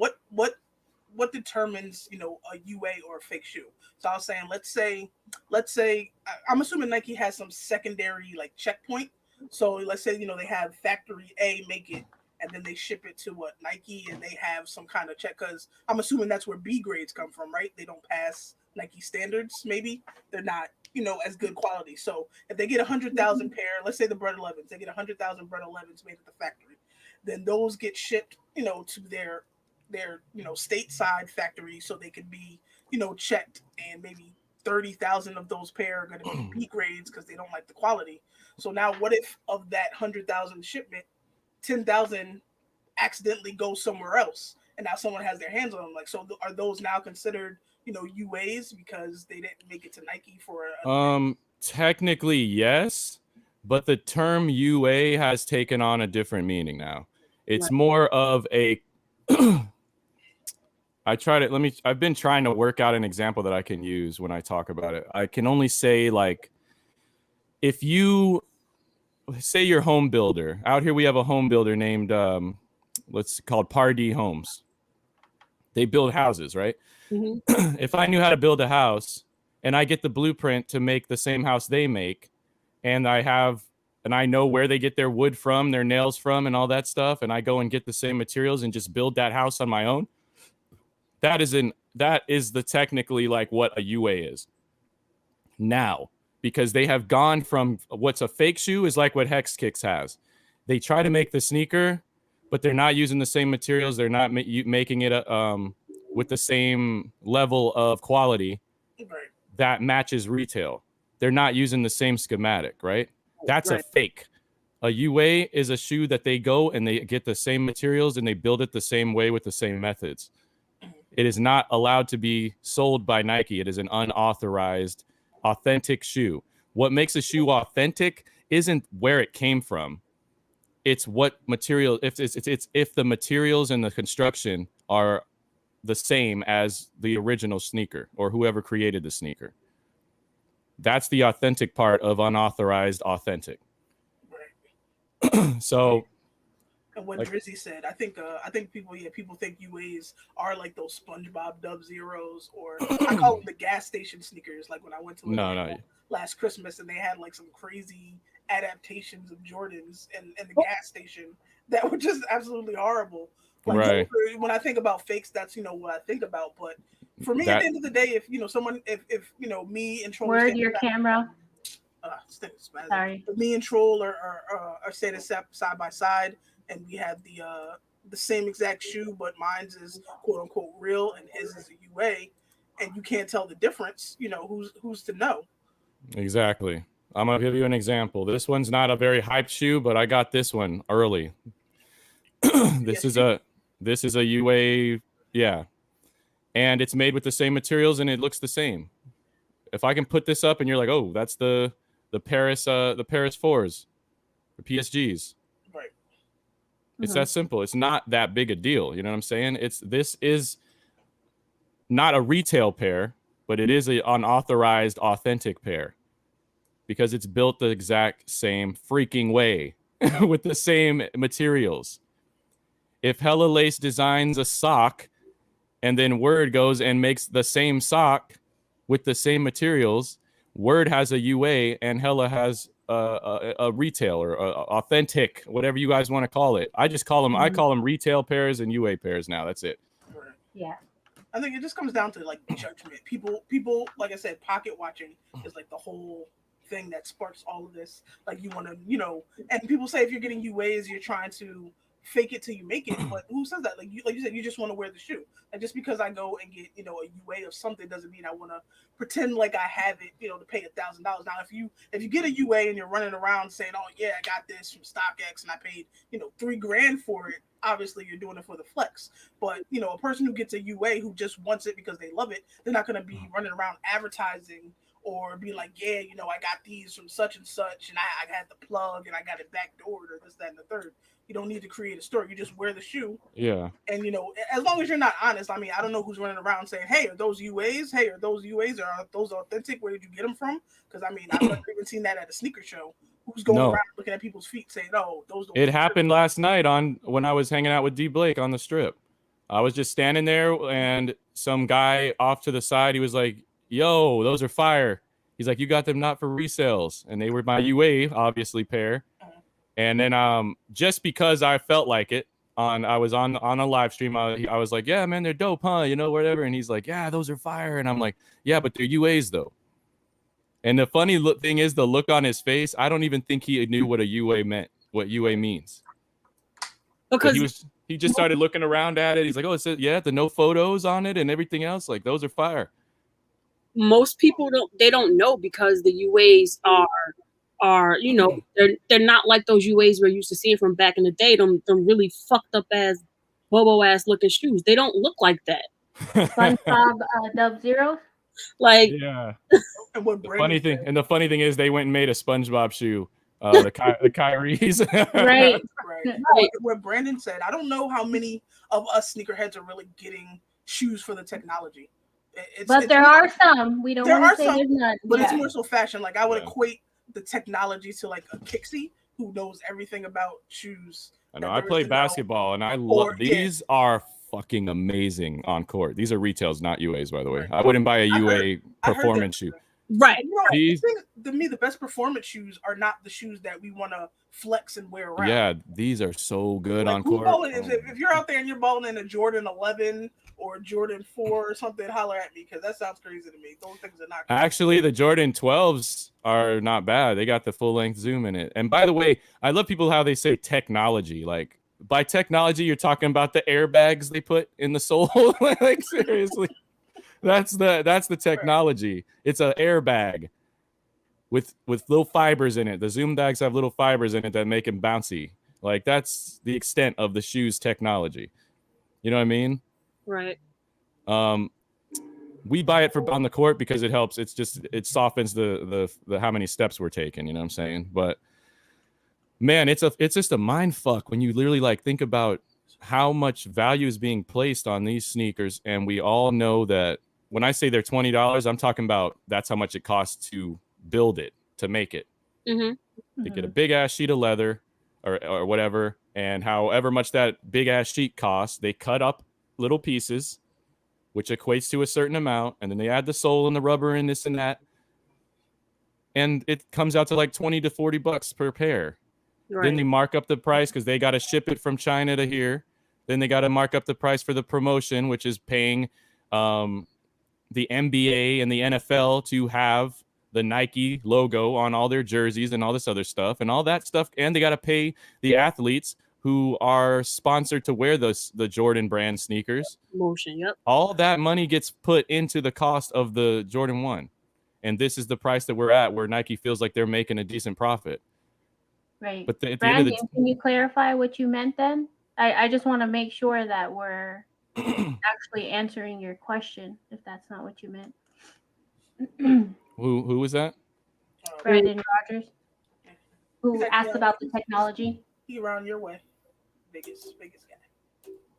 what determines, you know, a UA or a fake shoe? So I was saying, let's say I'm assuming Nike has some secondary like checkpoint. So let's say, you know, they have factory A make it, and then they ship it to what, Nike, and they have some kind of check, because I'm assuming that's where B grades come from, right? They don't pass Nike standards. Maybe they're not, you know, as good quality. So if they get 100,000 pair, let's say the Bread 11s, they get 100,000 Bread 11s made at the factory, then those get shipped, you know, to their you know, stateside factory, so they could be, you know, checked, and maybe 30,000 of those pair are going to be B grades because they don't like the quality. So now, what if of that 100,000 shipment, 10,000 accidentally go somewhere else, and now someone has their hands on them? Like, so are those now considered, you know, UAs because they didn't make it to Nike for technically yes, but the term UA has taken on a different meaning now. It's more of a I've been trying to work out an example that I can use when I talk about it. I can only say, like, if you say you're home builder. Out here we have a home builder named called Pardee Homes. They build houses, right? Mm-hmm. If I knew how to build a house and I get the blueprint to make the same house they make, and I know where they get their wood from, their nails from, and all that stuff, and I go and get the same materials and just build that house on my own, that is the technically like what a UA is now, because they have gone from what's a fake shoe is like what Hex Kicks has. They try to make the sneaker, but they're not using the same materials. They're not making it with the same level of quality that matches retail. They're not using the same schematic, right? That's a fake. A UA is a shoe that they go and they get the same materials and they build it the same way with the same methods. It is not allowed to be sold by Nike. It is an unauthorized, authentic shoe. What makes a shoe authentic isn't where it came from. It's what material, if the materials and the construction are the same as the original sneaker or whoever created the sneaker. That's the authentic part of unauthorized authentic. So, and what Drizzy said, I think people think UAs are like those SpongeBob Dub Zeros, or I call them the gas station sneakers. Like when I went to last Christmas, and they had like some crazy adaptations of Jordans in the gas station that were just absolutely horrible. Like, right. When I think about fakes, that's, you know, what I think about. But for me, at the end of the day, if, you know, someone, if you know, me and Troll, word your camera. Sorry. Me and Troll are standing side by side, and we have the same exact shoe, but mine's is quote unquote real and his is a UA, and you can't tell the difference. You know, who's to know? Exactly. I'm gonna give you an example. This one's not a very hyped shoe, but I got this one early. This is a UA, yeah, and it's made with the same materials and it looks the same. If I can put this up and you're like, oh, that's the Paris 4s, the PSGs. Right. It's that simple. It's not that big a deal. You know what I'm saying? This is not a retail pair, but it is an unauthorized, authentic pair because it's built the exact same freaking way with the same materials. If Hella Lace designs a sock and then Word goes and makes the same sock with the same materials, Word has a UA and Hella has a retail or authentic, whatever you guys want to call it. I call them retail pairs and UA pairs now. That's it. Yeah. I think it just comes down to like judgment. People, like I said, pocket watching is like the whole thing that sparks all of this. Like, you want to, you know, and people say if you're getting UAs, you're trying to fake it till you make it. But who says that? Like you said, you just want to wear the shoe. And just because I go and get, a UA of something doesn't mean I want to pretend like I have it, to pay $1,000. Now, if you get a UA and you're running around saying, oh yeah, I got this from StockX and I paid, $3,000 for it, obviously you're doing it for the flex. But, a person who gets a UA who just wants it because they love it, they're not going to be running around advertising or be like, yeah, I got these from such and such, and I had the plug, and I got it backdoored, or this, that, and the third. You don't need to create a story. You just wear the shoe. Yeah. And, as long as you're not honest, I mean, I don't know who's running around saying, hey, are those UAs? Hey, are those UAs? Are those authentic? Where did you get them from? Because, I mean, I've never even seen that at a sneaker show. Who's going around looking at people's feet saying, oh, those don't. It happened last night when I was hanging out with D. Blake on the strip. I was just standing there, and some guy off to the side, he was like, yo, those are fire. He's like, you got them not for resales. And they were my UA, obviously, pair. And then just because I felt like it, I was on a live stream, I was like, yeah, man, they're dope, huh? Whatever. And he's like, yeah, those are fire. And I'm like, yeah, but they're UAs, though. And the funny thing is the look on his face. I don't even think he knew what a UA meant, what UA means. Because he just started looking around at it. He's like, oh, it says, yeah, the no photos on it and everything else. Like, those are fire. Most people don't know because the UAs are they're not like those UAs we're used to seeing from back in the day. Them really fucked up ass bobo ass looking shoes. They don't look like that. SpongeBob Dub Zero. Like, yeah. And the funny thing is they went and made a SpongeBob shoe. The Kyrie's. Right. What Brandon said, I don't know how many of us sneakerheads are really getting shoes for the technology. But there are some. We don't want to say there's none. But it's more so fashion. Like I would equate the technology to like a Kixie who knows everything about shoes. I know. I play basketball and I love these. Are fucking amazing on court. These are retails, not UAs, by the way. I wouldn't buy a UA performance shoe. Right. To me, the best performance shoes are not the shoes that we want to flex and wear around. Yeah, these are so good on court. If you're out there and you're balling in a Jordan 11 or Jordan 4 or something, holler at me because that sounds crazy to me. Those things are not crazy. Actually, the Jordan 12s are not bad. They got the full-length zoom in it. And by the way, I love people how they say technology. Like, by technology, you're talking about the airbags they put in the sole. Like, seriously. That's the technology. It's an airbag with little fibers in it. The Zoom bags have little fibers in it that make them bouncy. Like, that's the extent of the shoe's technology. You know what I mean? Right. We buy it on the court because it helps. It softens the how many steps we're taking. You know what I'm saying? But man, it's just a mind fuck when you literally like think about how much value is being placed on these sneakers, and we all know that. When I say they're $20, I'm talking about that's how much it costs to build it, to make it. Mm-hmm. They get a big ass sheet of leather or whatever, and however much that big ass sheet costs, they cut up little pieces, which equates to a certain amount, and then they add the sole and the rubber and this and that, and it comes out to like $20 to $40 per pair. Right. Then they mark up the price because they got to ship it from China to here. Then they got to mark up the price for the promotion, which is paying the NBA and the NFL to have the Nike logo on all their jerseys and all this other stuff and all that stuff. And they got to pay the athletes who are sponsored to wear the Jordan brand sneakers. Motion, yep. All that money gets put into the cost of the Jordan 1. And this is the price that we're at where Nike feels like they're making a decent profit. Right. But at Brandon, the end of can you clarify what you meant then? I just want to make sure that we're actually answering your question, if that's not what you meant. Who was that? Brandon Rogers, who asked about the technology. He around your way, biggest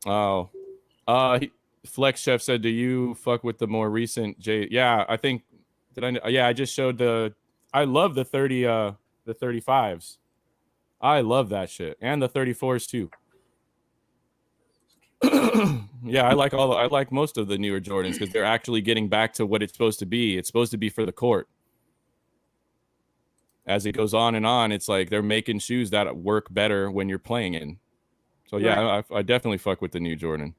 guy. Oh, Flex Chef said, "Do you fuck with the more recent J?" Yeah, I think. Yeah, I just showed I love the 35s. I love that shit, and the 34s too. Yeah, I like most of the newer Jordans because they're actually getting back to what it's supposed to be. It's supposed to be for the court. As it goes on and on, it's like they're making shoes that work better when you're playing in. So yeah, right. I definitely fuck with the new Jordan.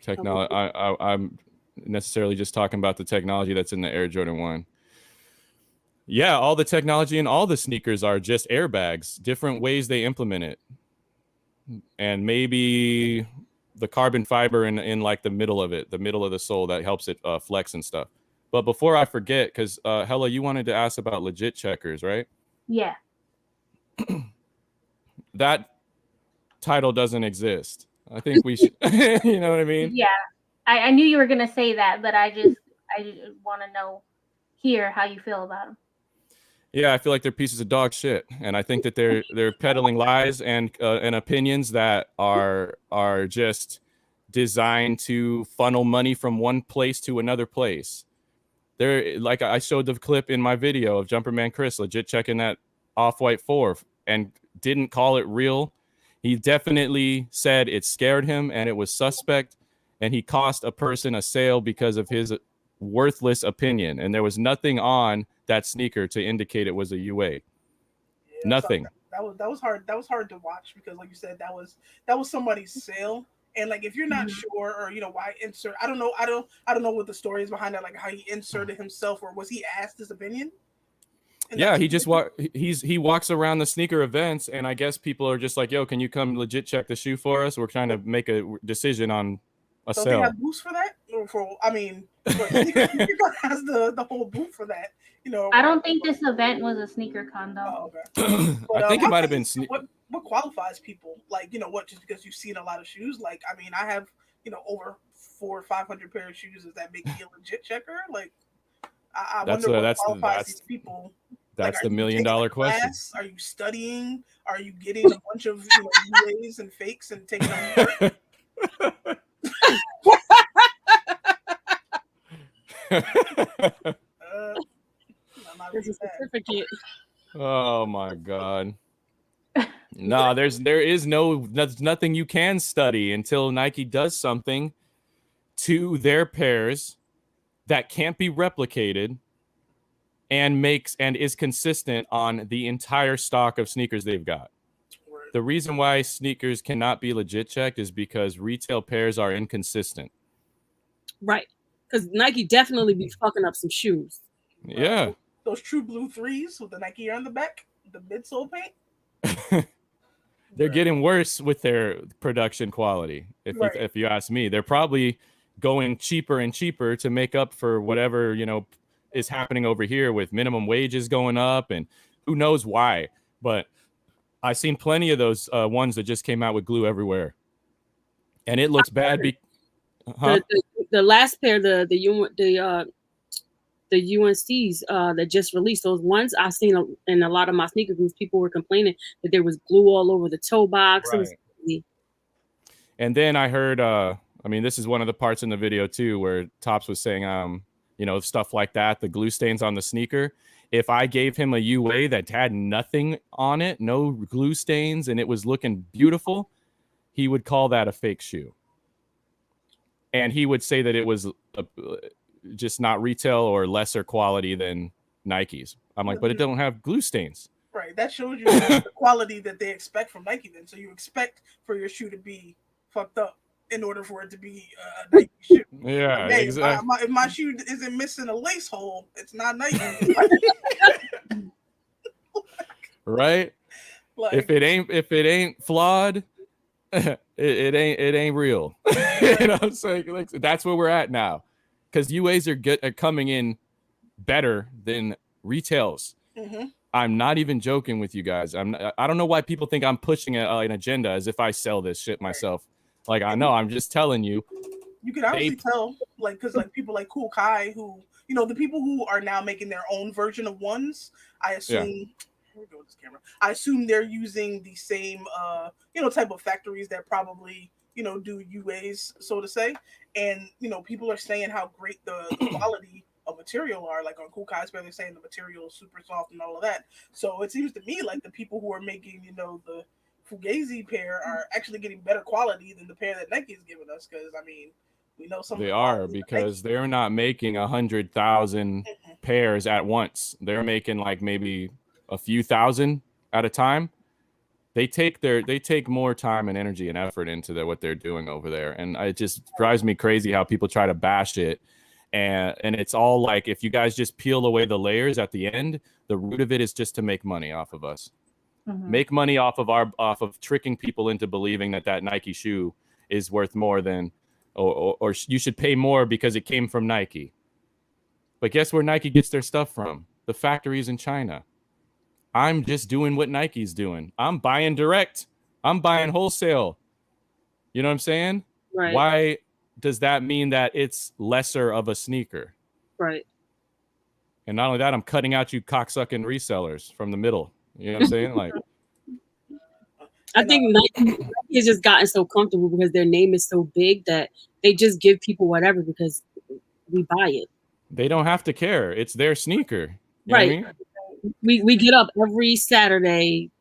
Technology. I'm necessarily just talking about the technology that's in the Air Jordan 1. Yeah, all the technology in all the sneakers are just airbags, different ways they implement it. And maybe the carbon fiber in like the middle of it, the middle of the sole that helps it flex and stuff. But before I forget, because Hella, you wanted to ask about legit checkers, right? Yeah. That title doesn't exist. I think we should, you know what I mean? Yeah. I knew you were going to say that, but I want to hear how you feel about them. Yeah, I feel like they're pieces of dog shit, and I think that they're peddling lies and opinions that are just designed to funnel money from one place to another place. They're like, I showed the clip in my video of Jumperman Chris legit checking that Off-White 4 and didn't call it real. He definitely said it scared him and it was suspect, and he cost a person a sale because of his worthless opinion, and there was nothing on that sneaker to indicate it was a UA. Yeah, nothing. So that was hard. That was hard to watch because, like you said, that was somebody's sale. And like, if you're not sure, or why insert, I don't know what the story is behind that. Like how he inserted himself, or was he asked his opinion? Yeah, he walks around the sneaker events, and I guess people are just like, "Yo, can you come legit check the shoe for us? We're trying to make a decision on a sale." Don't they have booths for that? Sneaker has the whole booth for that. I don't think this event was a sneaker con though. Oh, okay. I think it might have been. What qualifies people? Like, just because you've seen a lot of shoes. Like, I mean, I have over 400 or 500 pair of shoes. Does that make me a legit checker? Like, I wonder what qualifies these people. That's like, the $1 million question. Are you studying? Are you getting a bunch of UAs and fakes and taking them to work? There's a certificate. Oh my god. No, there's nothing you can study until Nike does something to their pairs that can't be replicated and is consistent on the entire stock of sneakers they've got. The reason why sneakers cannot be legit checked is because retail pairs are inconsistent. Right. Because Nike definitely be fucking up some shoes. Yeah. Those true blue 3s with the Nike on the back, the midsole paint. They're getting worse with their production quality. If you ask me, they're probably going cheaper and cheaper to make up for whatever, is happening over here with minimum wages going up and who knows why. But I've seen plenty of those ones that just came out with glue everywhere. And it looks bad. The last pair, the UNCs that just released, those ones I've seen in a lot of my sneaker groups, people were complaining that there was glue all over the toe box. Right. And then I heard, this is one of the parts in the video too, where Tops was saying, stuff like that, the glue stains on the sneaker. If I gave him a UA that had nothing on it, no glue stains, and it was looking beautiful, he would call that a fake shoe. And he would say that it was just not retail or lesser quality than Nike's. I'm like, but it don't have glue stains. Right. That shows you the quality that they expect from Nike then. So you expect for your shoe to be fucked up in order for it to be a Nike shoe. Yeah, like, hey, exactly. If my shoe isn't missing a lace hole, it's not Nike. Right? Like, if it ain't flawed, it ain't real. You know what I'm saying? Like, that's where we're at now. Because UAs are coming in better than retails. Mm-hmm. I'm not even joking with you guys. I don't know why people think I'm pushing an agenda as if I sell this shit myself. Like, I know, I'm just telling you. You can honestly tell, like, because like people like Cool Kai, who, the people who are now making their own version of ones, I assume. Yeah. Where we go with this camera? I assume they're using the same, type of factories that probably, do UAs, so to say. And, people are saying how great the quality of material are. Like on Cool Kai's pair, they're saying the material is super soft and all of that. So it seems to me like the people who are making, the Fugazi pair are actually getting better quality than the pair that Nike is giving us. Because, we know some. They are, because they're not making 100,000 pairs at once. They're making like maybe a few thousand at a time. They take more time and energy and effort into what they're doing over there, and it just drives me crazy how people try to bash it And it's all like, if you guys just peel away the layers at the end, the root of it is just to make money off of us. Make money off of tricking people into believing that Nike shoe is worth more than, or you should pay more because it came from Nike. But guess where Nike gets their stuff from? The factories in China. I'm just doing what Nike's doing. I'm buying direct. I'm buying wholesale. You know what I'm saying? Right. Why does that mean that it's lesser of a sneaker? Right. And not only that, I'm cutting out you cocksucking resellers from the middle. You know what I'm saying? Like, I think Nike has just gotten so comfortable because their name is so big that they just give people whatever because we buy it. they don't have to care. It's their sneaker. You Right. know what I mean? We get up every Saturday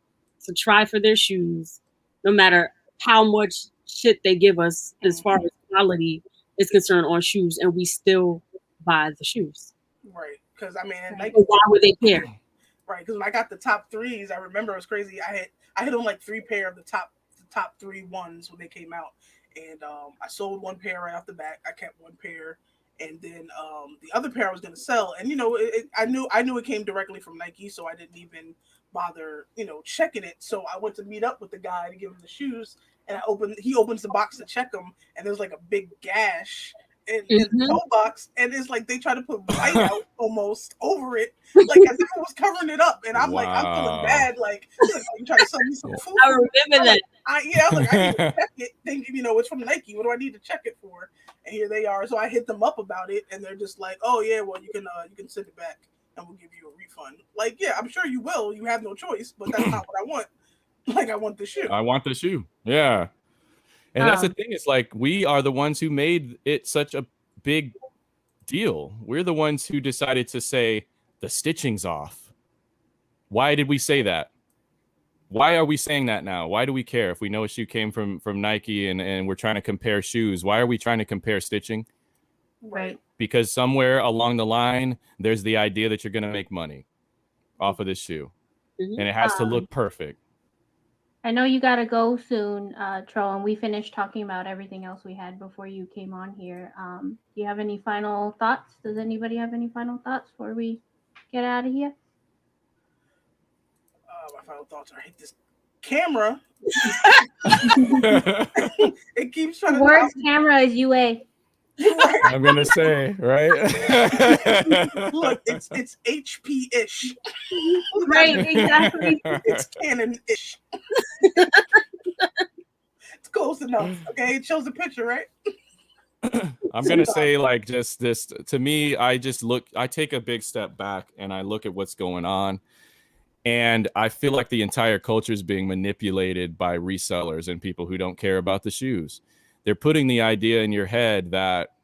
to try for their shoes, no matter how much shit they give us as far as quality is concerned on shoes, and we still buy the shoes. Right. Because I mean, Nike, So why would they care? right? Because when I got the top threes, I remember it was crazy. I hit on like 3 pair of the top 3 ones when they came out, and I sold 1 pair right off the bat. I kept 1 pair, and then the other pair I was going to sell. And you know, I knew it came directly from Nike, so I didn't even bother, you know, checking it. So I went to meet up with the guy to give him the shoes, and he opens the box to check them, and there's like a big gash in the toe box, and it's like they try to put white out almost over it, like as if it was covering it up. And I'm like, I'm feeling bad, like you trying to sell me some food. I remember that. I need to check it, thinking, you know, it's from Nike. What do I need to check it for? And here they are. So I hit them up about it, and they're just like, oh yeah, well you can send it back, and we'll give you a refund. Like, yeah, I'm sure you will. You have no choice, but that's not what I want. Like, I want the shoe. I want the shoe. Yeah. And that's the thing. It's like, we are the ones who made it such a big deal. We're the ones who decided to say the stitching's off. Why did we say that? Why are we saying that now? Why do we care if we know a shoe came from Nike and we're trying to compare shoes? Why are we trying to compare stitching? Right. Because somewhere along the line, there's the idea that you're going to make money off of this shoe. And it has to look perfect. I know you gotta go soon, Troll, and we finished talking about everything else we had before you came on here. Do you have any final thoughts? Does anybody have any final thoughts before we get out of here? My final thoughts are, I hate this camera. It keeps trying to Worst camera is UA. I'm gonna say, right? Look, it's HP-ish. Right, exactly. It's Canon-ish. It's close enough. Okay, it shows the picture, right? I'm gonna say, like, just this to me, I take a big step back and I look at what's going on, and I feel like the entire culture is being manipulated by resellers and people who don't care about the shoes. They're putting the idea in your head that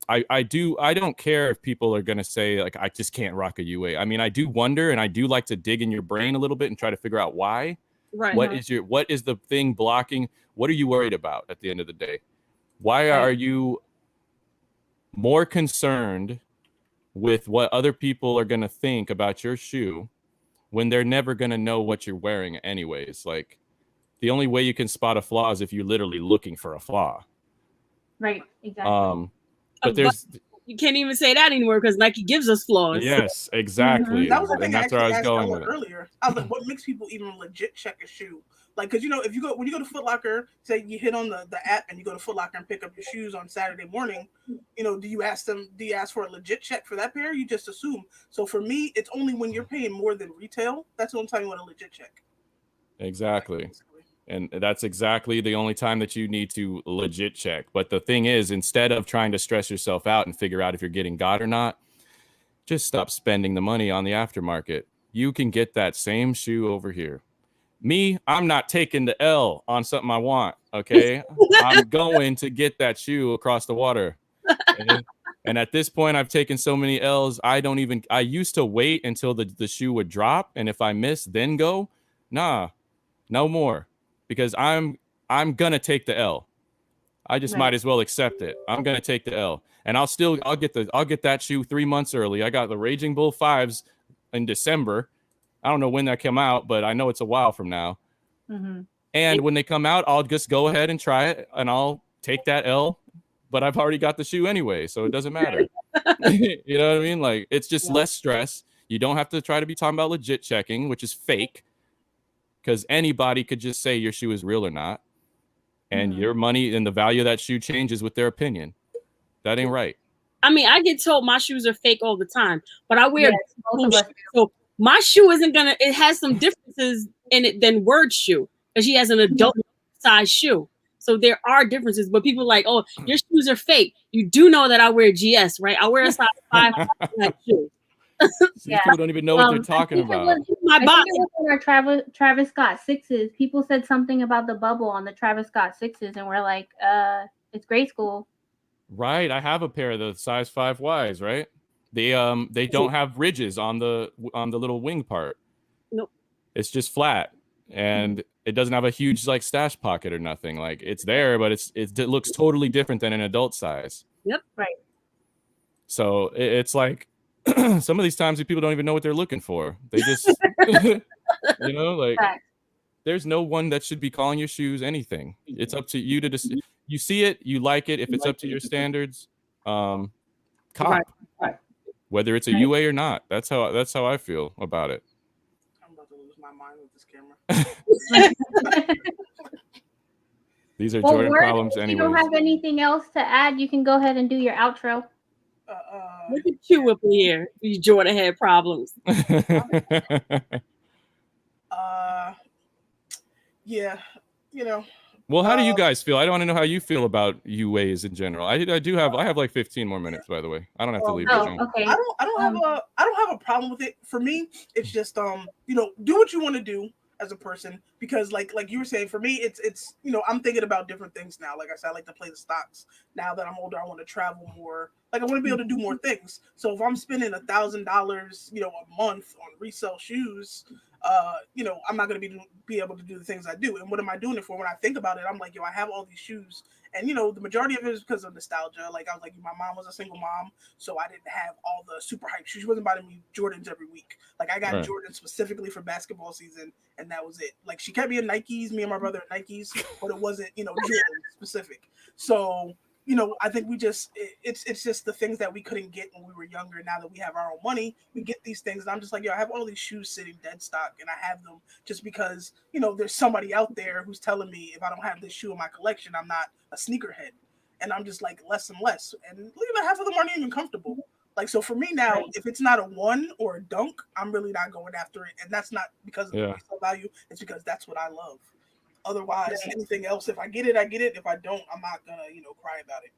I don't care if people are gonna say, like, I just can't rock a UA. I mean, I do wonder, and I do like to dig in your brain a little bit and try to figure out why. Right. What is the thing blocking? What are you worried about at the end of the day? Why are you more concerned with what other people are going to think about your shoe when they're never going to know what you're wearing anyways? Like, the only way you can spot a flaw is if you're literally looking for a flaw. Right, exactly. But you can't even say that anymore because Nike gives us flaws. Yes, exactly. That was the thing and that's where I was going with it earlier. I was like, what makes people even legit check a shoe? Like, because, you know, when you go to Foot Locker, say you hit on the app and you go to Foot Locker and pick up your shoes on Saturday morning, you know, do you ask for a legit check for that pair? You just assume. So for me, it's only when you're paying more than retail, that's when I'm telling you what a legit check. Exactly. And that's exactly the only time that you need to legit check. But the thing is, instead of trying to stress yourself out and figure out if you're getting got or not, just stop spending the money on the aftermarket. You can get that same shoe over here. Me, I'm not taking the L on something I want, okay? I'm going to get that shoe across the water. And at this point, I've taken so many L's, I used to wait until the shoe would drop, and if I miss, then go. Nah, no more. Because I'm gonna take the L. I just might as well accept it. I'm gonna take the L, and I'll get that shoe 3 months early. I got the Raging Bull 5s in December. I don't know when that came out, but I know it's a while from now. And when they come out, I'll just go ahead and try it, and I'll take that L. But I've already got the shoe anyway, so it doesn't matter. You know what I mean? Like, it's just less stress. You don't have to try to be talking about legit checking, which is fake, because anybody could just say your shoe is real or not, and your money and the value of that shoe changes with their opinion. That ain't right. I mean, I get told my shoes are fake all the time, but I wear most of us do. so my shoe isn't gonna. It has some differences in it than Word's shoe, because she has an adult size shoe. So there are differences, but people are like, oh, your shoes are fake. You do know that I wear GS, right? I wear a size 5 shoe. People don't even know what they're talking about. I think it was on our Travis Scott 6s. People said something about the bubble on the Travis Scott 6s, and we're like, it's grade school. Right. I have a pair of the size 5Ys, right? They don't have ridges on the little wing part. Nope. It's just flat, and it doesn't have a huge like stash pocket or nothing. Like, it's there, but it looks totally different than an adult size. Yep. Right. So it's like some of these times people don't even know what they're looking for. They just you know, like, there's no one that should be calling your shoes anything. It's up to you to just you see it, you like it. If it's up to your standards, cop. Right. Whether it's a UA or not. That's how I feel about it. I'm about to lose my mind with this camera. These are Jordan problems anyway. anyways. If you don't have anything else to add, you can go ahead and do your outro. Look at you up here. These Jordan head problems. Yeah, you know. Well, how do you guys feel? I want to know how you feel about UAs in general. I have like 15 more minutes, by the way. I don't have to leave. Okay. I don't have a problem with it. For me, it's just you know, do what you want to do as a person, because like you were saying, for me, it's you know, I'm thinking about different things now. Like I said, I like to play the stocks. Now that I'm older, I want to travel more. Like, I want to be able to do more things. So if I'm spending $1,000, you know, a month on resale shoes, you know, I'm not going to be able to do the things I do. And what am I doing it for? When I think about it, I'm like, yo, I have all these shoes. And, you know, the majority of it is because of nostalgia. Like, I was like, my mom was a single mom, so I didn't have all the super hype shoes. She wasn't buying me Jordans every week. Like, I got Jordans specifically for basketball season, and that was it. Like, she kept me in Nikes, me and my brother in Nikes, but it wasn't, you know, Jordan specific. So, you know, I think it's just the things that we couldn't get when we were younger. Now that we have our own money, we get these things. And I'm just like, yo, I have all these shoes sitting dead stock, and I have them just because, you know, there's somebody out there who's telling me if I don't have this shoe in my collection, I'm not a sneakerhead. And I'm just like, less and less. And look at that, half of them aren't even comfortable. Like, so for me now, if it's not a one or a dunk, I'm really not going after it. And that's not because of the resale value. It's because that's what I love. Otherwise, anything else, if I get it, I get it. If I don't, I'm not gonna, you know, cry about it.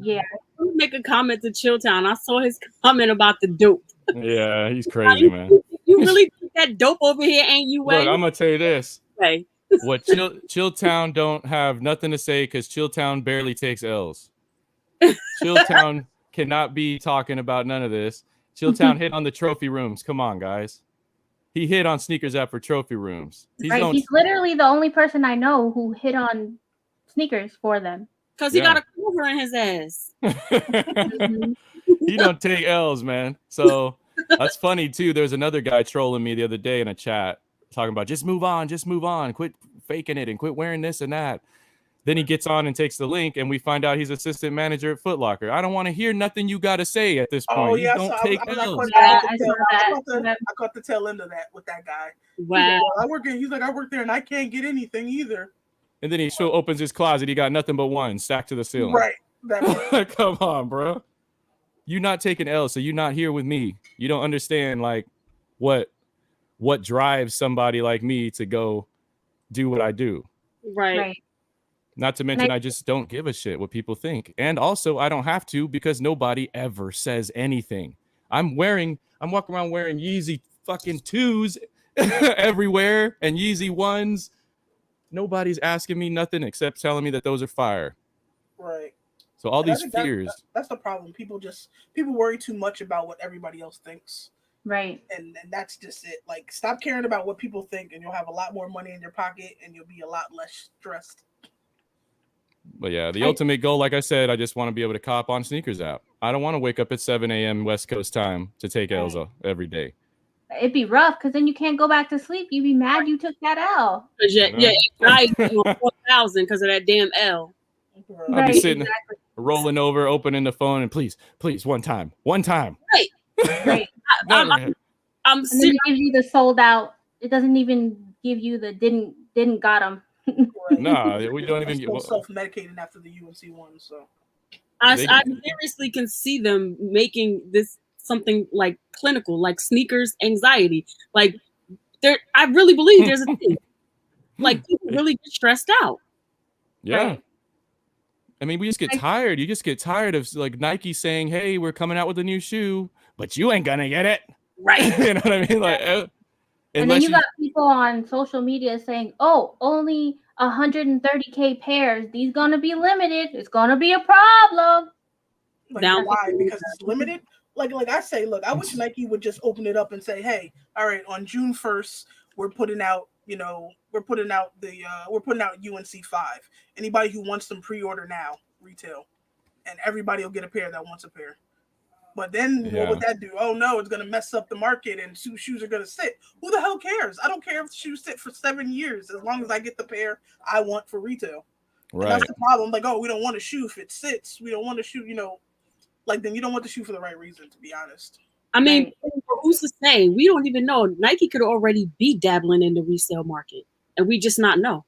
Yeah. Let me make a comment to Chilltown. I saw his comment about the dope. Yeah, he's crazy, man. You really think that dope over here ain't UA? Look, I'm gonna tell you this. Okay. What Chilltown don't have nothing to say, because Chilltown barely takes L's. Chilltown cannot be talking about none of this. Chilltown hit on the trophy rooms. Come on, guys. He hit on Sneakers app for trophy rooms. He's literally the only person I know who hit on sneakers for them. Because he got a cover in his ass. He don't take L's, man. So that's funny too. There's another guy trolling me the other day in a chat talking about just move on, quit faking it and quit wearing this and that. Then he gets on and takes the link, and we find out he's assistant manager at Foot Locker. I don't want to hear nothing you got to say at this point. Oh, yeah, you don't take L's. I caught the tail end of that with that guy. Wow. He's like, I work there and I can't get anything either. And then he opens his closet. He got nothing but one stacked to the ceiling. Right. Come on, bro. You not taking L's, so you're not here with me. You don't understand like what drives somebody like me to go do what I do. Right. Not to mention, I just don't give a shit what people think. And also, I don't have to, because nobody ever says anything. I'm walking around wearing Yeezy fucking 2s everywhere and Yeezy 1s. Nobody's asking me nothing except telling me that those are fire. Right. So all these fears. That's the problem. People worry too much about what everybody else thinks. Right. And that's just it. Like, stop caring about what people think, and you'll have a lot more money in your pocket, and you'll be a lot less stressed. But yeah, the ultimate goal, like I said, I just want to be able to cop on Sneakers app. I don't want to wake up at 7 a.m. West Coast time to take L's every day. It'd be rough, because then you can't go back to sleep. You'd be mad you took that L. Yeah, I 4,000 because of that damn L. I'll be sitting. rolling over, opening the phone, and please, one time. Right. Right. I'm And then it gives you the sold out. It doesn't even give you the didn't got them. No, we don't even get self-medicating after the UNC one. So I seriously can see them making this something like clinical, like sneakers anxiety. Like I really believe there's a thing. Like people really get stressed out. Yeah. Right. I mean, we just get tired. You just get tired of like Nike saying, "Hey, we're coming out with a new shoe, but you ain't gonna get it." Right. You know what I mean? Like, and then you got people on social media saying, "Oh, only 130K pairs. These gonna be limited. It's gonna be a problem." Like, why? Because it's limited. Like I say, look, I wish Nike would just open it up and say, "Hey, all right, on June 1st, we're putting out, we're putting out UNC 5. Anybody who wants them pre-order now, retail, and everybody will get a pair that wants a pair." But then what would that do? Oh no, it's gonna mess up the market and shoes are gonna sit. Who the hell cares? I don't care if the shoes sit for 7 years as long as I get the pair I want for retail. Right. And that's the problem. Like, oh, we don't want a shoe if it sits. We don't want a shoe, like then you don't want the shoe for the right reason, to be honest. I mean, who's to say? We don't even know. Nike could already be dabbling in the resale market, and we just not know.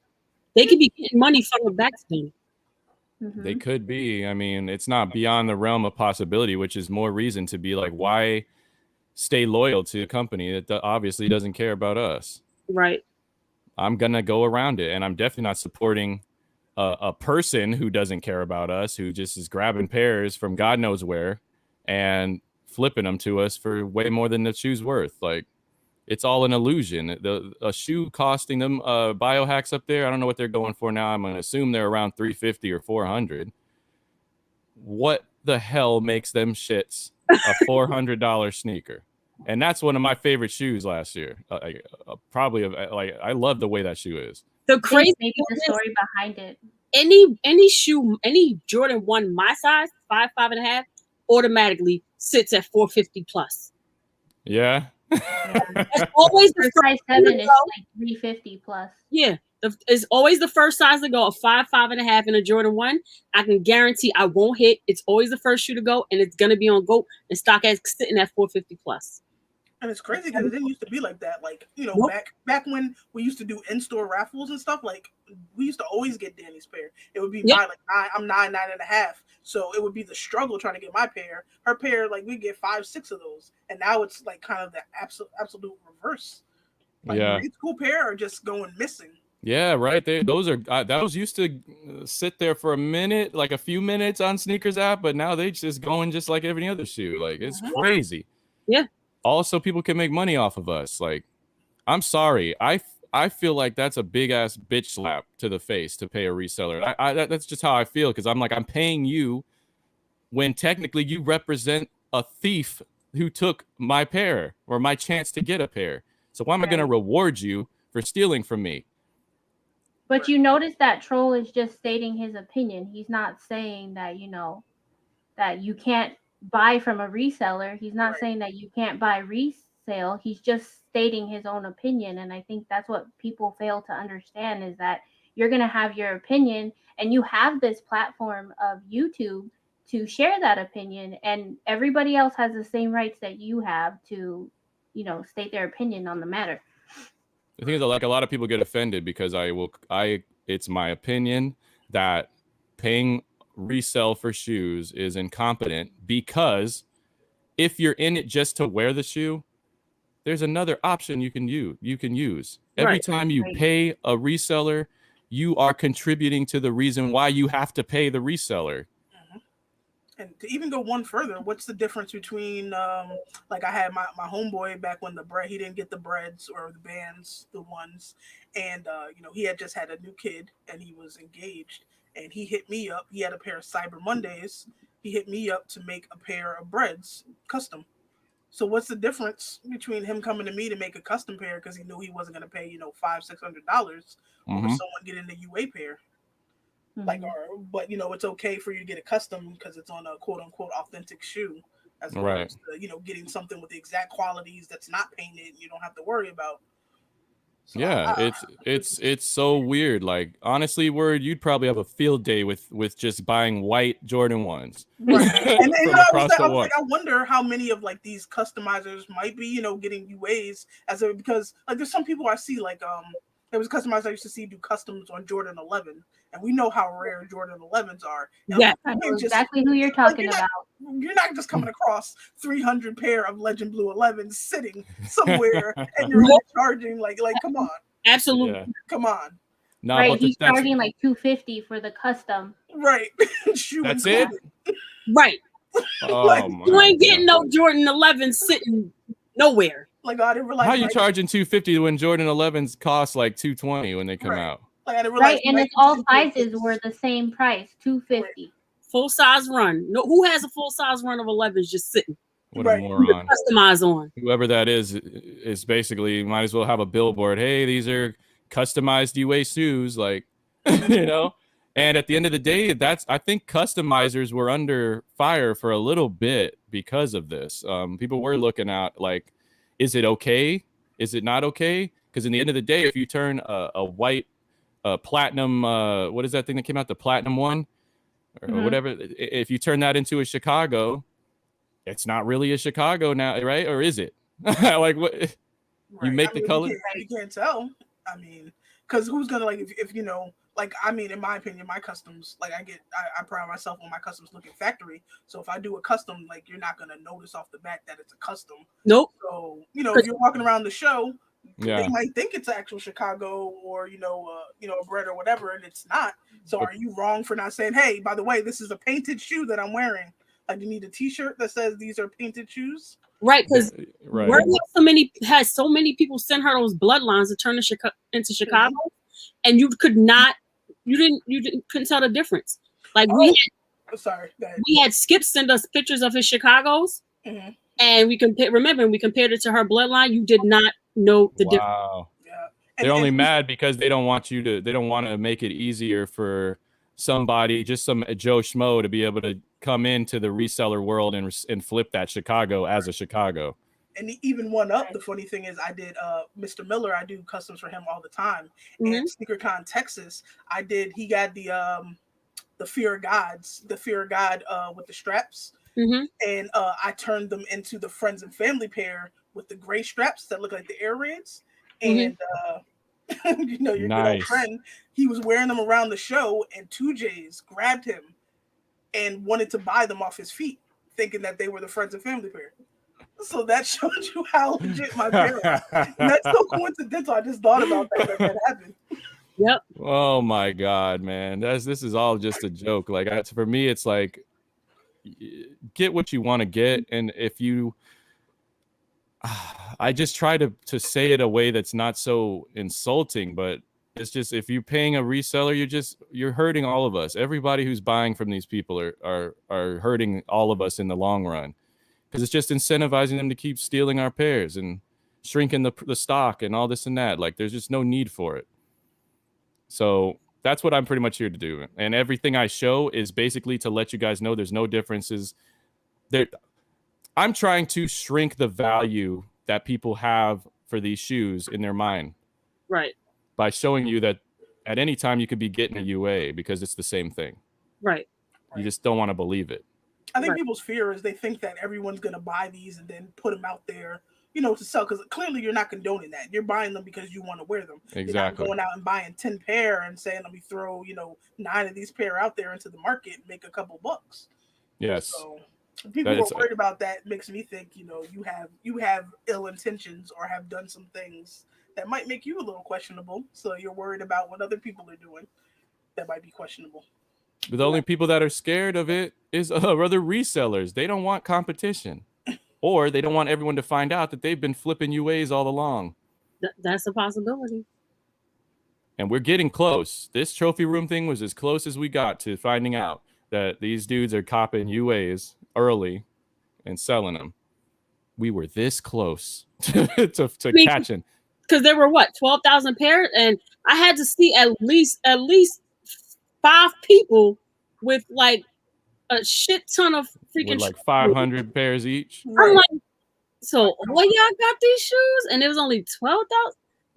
They could be getting money from the backspin. They could be. I mean, it's not beyond the realm of possibility, which is more reason to be like, why stay loyal to a company that obviously doesn't care about us? Right. I'm gonna go around it, and I'm definitely not supporting a person who doesn't care about us, who just is grabbing pairs from God knows where and flipping them to us for way more than the shoe's worth. Like, it's all an illusion. A shoe costing them biohacks up there, I don't know what they're going for now. I'm going to assume they're around $350 or $400. What the hell makes them shits a $400 sneaker? And that's one of my favorite shoes last year. Probably, like, I love the way that shoe is. The crazy maybe the story behind it. Any shoe, any Jordan 1 my size, 5.5, automatically sits at $450 plus. Yeah. It's always the size 7 is like $350 plus. Yeah, it's always the first size to go. A 5.5 and a Jordan 1. I can guarantee I won't hit. It's always the first shoe to go, and it's gonna be on GOAT and StockX sitting at $450 plus. And it's crazy because it didn't used to be like that. Like, back when we used to do in-store raffles and stuff, like we used to always get Danny's pair. It would be my I'm 9.5. So it would be the struggle trying to get my pair. Her pair, like we get 5, 6 of those. And now it's like kind of the absolute reverse. Like grade school pair are just going missing. Yeah, right. Those used to sit there for a minute, like a few minutes on Sneakers app, but now they just going just like every other shoe. Like, it's crazy. Yeah. Also, people can make money off of us. Like, I'm sorry. I feel like that's a big ass bitch slap to the face to pay a reseller. That's just how I feel, because I'm like, I'm paying you when technically you represent a thief who took my pair or my chance to get a pair. So why am I going to reward you for stealing from me? But you notice that Troll is just stating his opinion. He's not saying that, that you can't buy from a reseller. He's not saying that you can't buy resale. He's just stating his own opinion. And I think that's what people fail to understand, is that you're going to have your opinion and you have this platform of YouTube to share that opinion, and everybody else has the same rights that you have to, state their opinion on the matter. The thing is, like, a lot of people get offended because it's my opinion that paying resell for shoes is incompetent, because if you're in it just to wear the shoe, there's another option you can use. Every time you pay a reseller, you are contributing to the reason why you have to pay the reseller. And to even go one further, what's the difference between like I had my homeboy back when he didn't get the breads or the bands, the ones, and he had just had a new kid and he was engaged, and he hit me up. He had a pair of Cyber Mondays. He hit me up to make a pair of breads custom. So what's the difference between him coming to me to make a custom pair because he knew he wasn't going to pay $500-$600 over someone getting the UA pair? Like, but it's okay for you to get a custom because it's on a quote unquote authentic shoe, as opposed to getting something with the exact qualities that's not painted and you don't have to worry about. So yeah, it's so weird. Like honestly, Word, you'd probably have a field day with just buying white Jordan 1s. Right. And from I across the was water. like, I wonder how many of like these customizers might be, getting UAs because like there's some people I see like there was customizers I used to see do customs on Jordan 11, and we know how rare Jordan 11ens are. And Yeah, I know exactly who you're talking about. You're not just coming across 300 pair of Legend Blue 11s sitting somewhere, and you're only charging like come on, absolutely, Yeah. come on, Nah, Right, but he's charging like $250 for the custom. right? Shoe that's included. it. right. Oh Like, my You ain't getting God. no Jordan 11 sitting nowhere. Like I didn't realize. How you charging $250 when Jordan 11s cost like $220 when they come out? Like I didn't realize. Right, and it's all sizes were the same price, $250. Full size run. No, who has a full size run of 11s just sitting? What a moron. Customize on. Whoever that is basically might as well have a billboard. Hey, these are customized UA shoes, like And at the end of the day, I think customizers were under fire for a little bit because of this. People were looking at like, is it okay? Is it not okay? Because in the end of the day, if you turn a white platinum, what is that thing that came out? The platinum one or whatever. If you turn that into a Chicago, it's not really a Chicago now, right? Or is it? Like what? Right. You make the color. You can't tell. I mean, because who's gonna like if like I mean, in my opinion, my customs like I pride myself on my customs looking factory. So if I do a custom, like you're not gonna notice off the bat that it's a custom. Nope. So if you're walking around the show, they might think it's actual Chicago or a bread or whatever, and it's not. So are you wrong for not saying, hey, by the way, this is a painted shoe that I'm wearing? Like you need a T-shirt that says these are painted shoes. Right, because has so many people send her those bloodlines to turn into Chicago, and you couldn't tell the difference. Like we had Skip send us pictures of his Chicago's, and we compared it to her bloodline. You did not know the difference. Wow. Yeah. They're only mad because they don't want to make it easier for somebody, just some Joe Schmo, to be able to come into the reseller world and flip that Chicago as a Chicago. And even one up, the funny thing is I did Mr. Miller, I do customs for him all the time. And SneakerCon Texas, he got the Fear of God with the straps. And I turned them into the friends and family pair with the gray straps that look like the air raids. And your good old friend, he was wearing them around the show, and 2J's grabbed him and wanted to buy them off his feet, thinking that they were the friends and family pair. So that showed you how legit my parents. And that's so coincidental. I just thought about that happened. Yep. Oh my God, man. This is all just a joke. Like for me, it's like get what you want to get, and if you I just try to say it a way that's not so insulting, but it's just, if you're paying a reseller, you're hurting all of us. Everybody who's buying from these people are hurting all of us in the long run, because it's just incentivizing them to keep stealing our pairs and shrinking the stock and all this and that. Like there's just no need for it. So that's what I'm pretty much here to do. And everything I show is basically to let you guys know there's no differences there. I'm trying to shrink the value that people have for these shoes in their mind. Right. By showing you that at any time you could be getting a UA, because it's the same thing. Right. You just don't want to believe it. I think people's fear is they think that everyone's going to buy these and then put them out there, to sell. Because clearly you're not condoning that. You're buying them because you want to wear them. Exactly. You're not going out and buying 10 pair and saying, let me throw, 9 of these pair out there into the market and make a couple bucks. Yes. So people who are worried about that makes me think, you have ill intentions or have done some things that might make you a little questionable. So you're worried about what other people are doing that might be questionable. But the only people that are scared of it is other resellers. They don't want competition, or they don't want everyone to find out that they've been flipping UAs all along. That's a possibility. And we're getting close. This trophy room thing was as close as we got to finding out that these dudes are copping UAs early and selling them. We were this close to catching. Because there were 12,000 pairs, and I had to see at least 5 people with like a shit ton of freaking with like 500 pairs each. I'm like, so all y'all got these shoes, and it was only 12,000.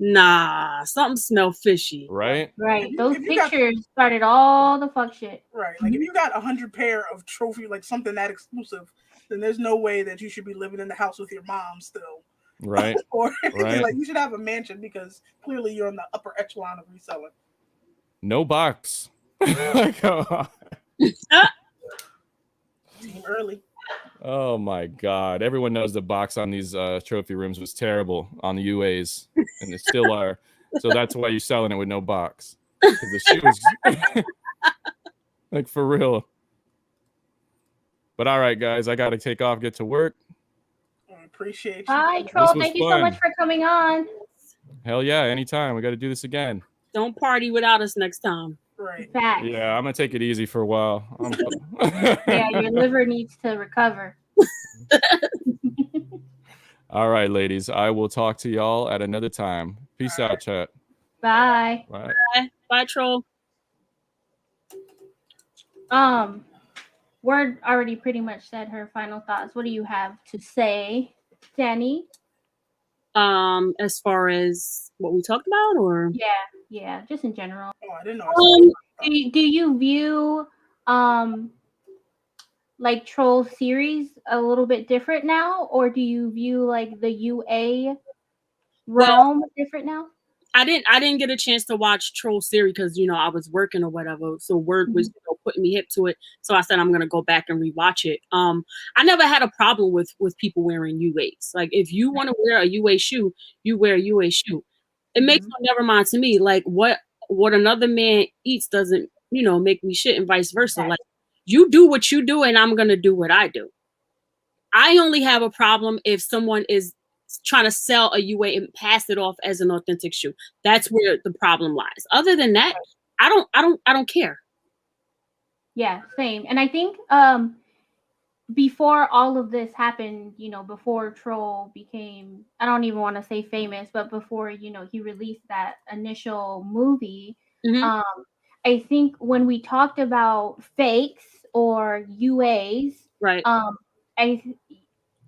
Nah, something smell fishy. Right? Right. If Those you got- pictures started all the fuck shit. Right. Like if you got 100 pair of trophy, like something that exclusive, then there's no way that you should be living in the house with your mom still. Right. Or anything. Right. Like you should have a mansion because clearly you're in the upper echelon of reselling. No box. Come on. Team early. Oh my God. Everyone knows the box on these trophy rooms was terrible on the UAs, and they still are. So that's why you're selling it with no box. Because the shoes, like for real. But all right, guys, I got to take off, get to work. I appreciate you. Bye, Troll. This was Thank you so much fun. for coming on. Hell yeah, anytime. We got to do this again. Don't party without us next time. Right. Facts. Yeah, I'm going to take it easy for a while. Yeah, your liver needs to recover. All right, ladies. I will talk to y'all at another time. Peace out, chat. Bye. Bye. Bye. Bye, Troll. Word already pretty much said her final thoughts. What do you have to say, Danny? As far as what we talked about, or Yeah, just in general. Oh, I didn't know. Do you view like Troll series a little bit different now, or do you view like the UA realm different now? I didn't get a chance to watch Troll series because I was working or whatever. So word was putting me hip to it. So I said I'm gonna go back and rewatch it. I never had a problem with people wearing UAs. Like if you want to wear a UA shoe, you wear a UA shoe. It makes no never mind to me. Like what another man eats doesn't make me shit, and vice versa. Right. Like you do what you do, and I'm gonna do what I do. I only have a problem if someone is trying to sell a UA and pass it off as an authentic shoe. That's where the problem lies. Other than that, I don't care. Yeah, same. And I think before all of this happened, before Troll became, I don't even want to say famous, but before, he released that initial movie, I think when we talked about fakes or UAs, right.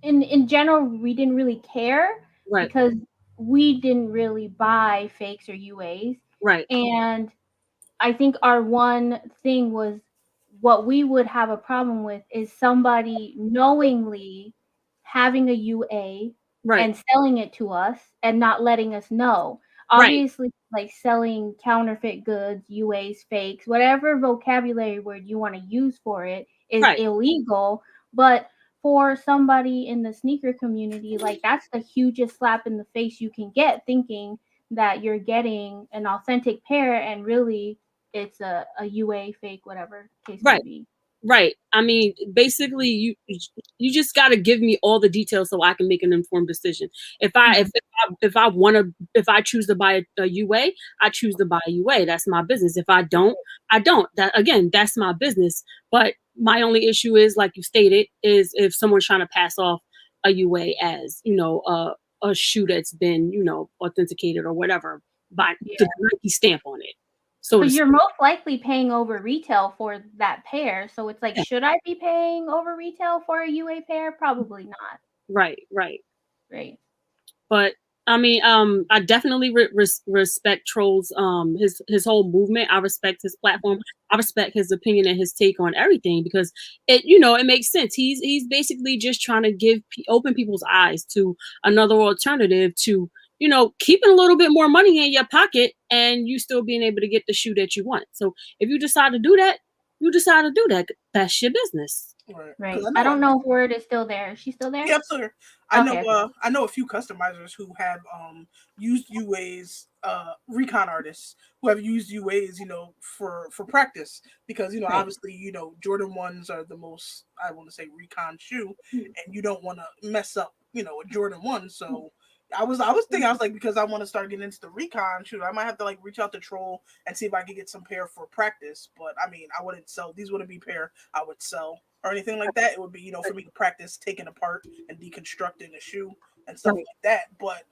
In general, we didn't really care, right, because we didn't really buy fakes or UAs. right. And I think our one thing was, what we would have a problem with is somebody knowingly having a UA and selling it to us and not letting us know. Obviously, like selling counterfeit goods, UAs, fakes, whatever vocabulary word you want to use for it is illegal. But for somebody in the sneaker community, like that's the hugest slap in the face you can get, thinking that you're getting an authentic pair and really it's a UA fake, whatever case may be. Right. I mean, basically, you just got to give me all the details so I can make an informed decision. If I choose to buy a UA, I choose to buy a UA. That's my business. If I don't, I don't. That again, that's my business. But my only issue is, like you stated, is if someone's trying to pass off a UA as a shoe that's been authenticated or whatever by the Nike stamp on it. So you're most likely paying over retail for that pair. So it's like, should I be paying over retail for a UA pair? Probably not. Right. But I mean, I definitely respect Troll's his whole movement. I respect his platform. I respect his opinion and his take on everything, because it makes sense. He's basically just trying to open people's eyes to another alternative to keeping a little bit more money in your pocket and you still being able to get the shoe that you want. So if you decide to do that, you decide to do that. That's your business. Right. I don't know if Word is still there. Is she still there? Yeah, I'm still here. I know a few customizers who have used UAs, recon artists who have used UAs, for practice, because obviously Jordan 1s are the most, I want to say, recon shoe, and you don't want to mess up a Jordan 1. So I was thinking, I was like, because I want to start getting into the recon shoe, I might have to like reach out to Troll and see if I could get some pair for practice. But I mean, I wouldn't sell, these wouldn't be pair I would sell or anything like that. It would be for me to practice taking apart and deconstructing a shoe and stuff like that. But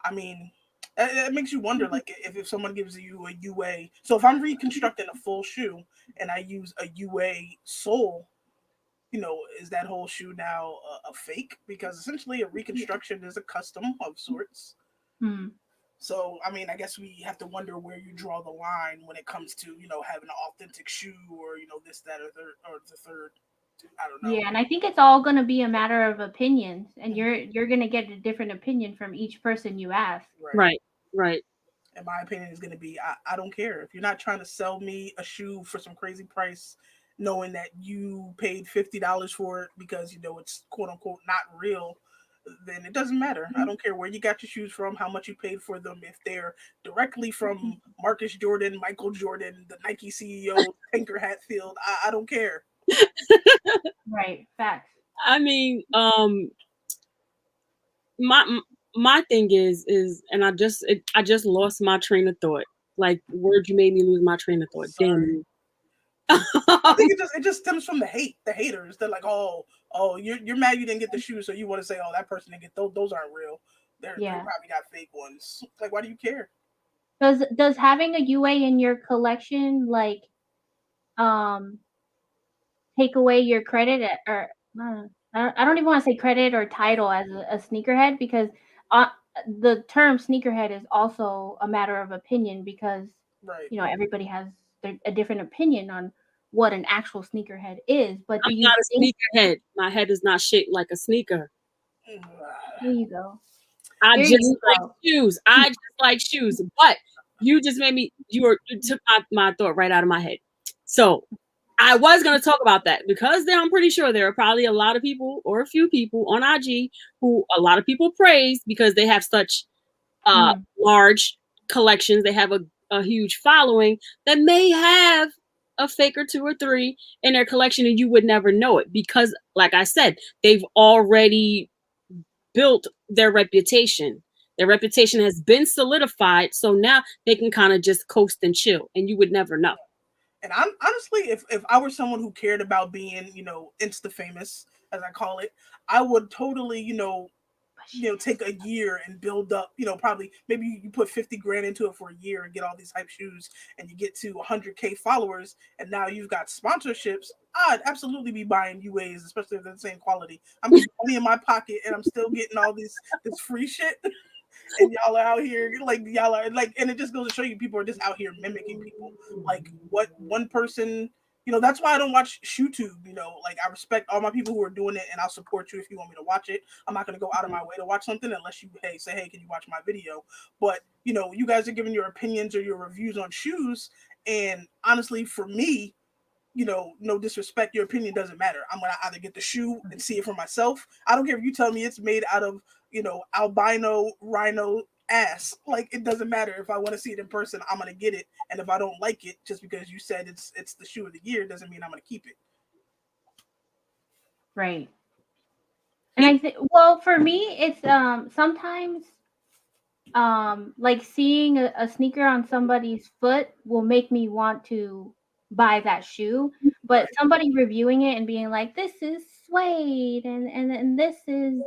I mean, it makes you wonder, like, if someone gives you a UA, so if I'm reconstructing a full shoe and I use a UA sole, is that whole shoe now a fake? Because essentially a reconstruction is a custom of sorts. So, I mean, I guess we have to wonder where you draw the line when it comes to, having an authentic shoe or, this, that, or the third. I don't know. Yeah, and I think it's all going to be a matter of opinions, and you're going to get a different opinion from each person you ask. Right. And my opinion is going to be, I don't care. If you're not trying to sell me a shoe for some crazy price, knowing that you paid $50 for it because, it's quote unquote not real, then it doesn't matter. I don't care where you got your shoes from, how much you paid for them. If they're directly from Marcus Jordan, Michael Jordan, the Nike CEO, Tinker Hatfield, I don't care. Right, facts. I mean, my thing is, and I just lost my train of thought. Like, word, you made me lose my train of thought. Damn. I think it just stems from the haters. They're like, oh, you're mad you didn't get the shoes, so you want to say, oh, that person didn't get those aren't real. They probably got fake ones. Like, why do you care? Does having a UA in your collection take away your credit or I don't even want to say credit or title as a sneakerhead, because the term sneakerhead is also a matter of opinion, because everybody has a different opinion on what an actual sneakerhead is. But I'm not a sneakerhead. My head is not shaped like a sneaker. There you go. I just like shoes. But you just made me. You took my thought right out of my head. So I was going to talk about that, because I'm pretty sure there are probably a lot of people or a few people on IG who a lot of people praise because they have such large collections. They have a huge following that may have a fake or 2 or 3 in their collection, and you would never know it because, like I said, they've already built their reputation. Their reputation has been solidified, so now they can kind of just coast and chill, and you would never know. And I'm honestly, if I were someone who cared about being, Insta famous, as I call it, I would totally, take a year and build up, probably maybe you put 50 grand into it for a year and get all these hype shoes, and you get to 100K followers, and now you've got sponsorships. I'd absolutely be buying UAs, especially if they're the same quality. I'm getting money in my pocket, and I'm still getting all this free shit. And y'all are out here and it just goes to show you people are just out here mimicking people. Like, what one person, that's why I don't watch ShoeTube. Like, I respect all my people who are doing it, and I'll support you if you want me to watch it. I'm not going to go out of my way to watch something unless you say, hey, can you watch my video? But you guys are giving your opinions or your reviews on shoes, and honestly, for me, no disrespect, your opinion doesn't matter. I'm gonna either get the shoe and see it for myself. I don't care if you tell me it's made out of albino rhino ass. Like, it doesn't matter. If I want to see it in person, I'm gonna get it. And if I don't like it, just because you said it's the shoe of the year, doesn't mean I'm gonna keep it. Right. And I think, well, for me, it's sometimes like seeing a sneaker on somebody's foot will make me want to buy that shoe, but somebody reviewing it and being like, this is suede and this is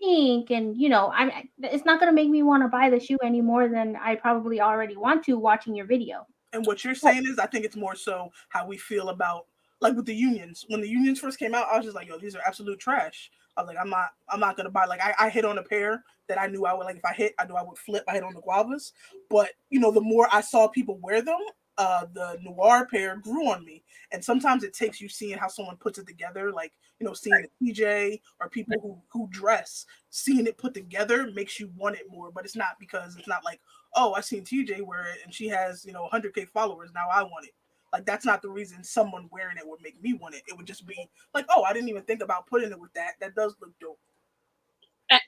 pink, and it's not going to make me want to buy the shoe any more than I probably already want to watching your video. And what you're saying is, I think it's more so how we feel about, like, with the unions. When the unions first came out, I was just like, yo, these are absolute trash. I was like, I'm not gonna buy. Like, I hit on a pair that I knew I would, like, if I hit, I knew I would flip. I hit on the guavas, but the more I saw people wear them, the noir pair grew on me. And sometimes it takes you seeing how someone puts it together, like, seeing a TJ or people who dress, seeing it put together makes you want it more. But it's not because it's not like, oh, I seen TJ wear it and she has 100K followers, now I want it. Like, that's not the reason someone wearing it would make me want it. It would just be like, oh, I didn't even think about putting it with that. That does look dope.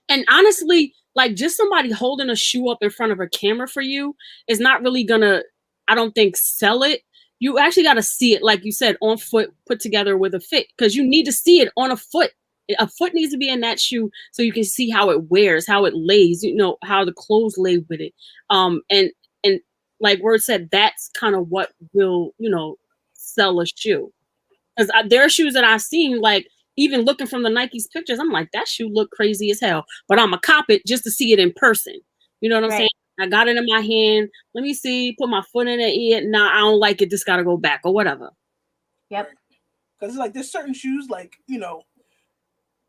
And honestly, like, just somebody holding a shoe up in front of a camera for you is not really gonna, I don't think, sell it. You actually got to see it, like you said, on foot, put together with a fit, because you need to see it on a foot. A foot needs to be in that shoe so you can see how it wears, how it lays, how the clothes lay with it. And like Word said, that's kind of what will, sell a shoe. Because there are shoes that I've seen, like, even looking from the Nike's pictures, I'm like, that shoe look crazy as hell, but I'm gonna cop it just to see it in person. You know what I'm saying? I got it in my hand. Let me see, put my foot in it. Nah, I don't like it. Just gotta go back or whatever. Yep. Because it's like, there's certain shoes, like,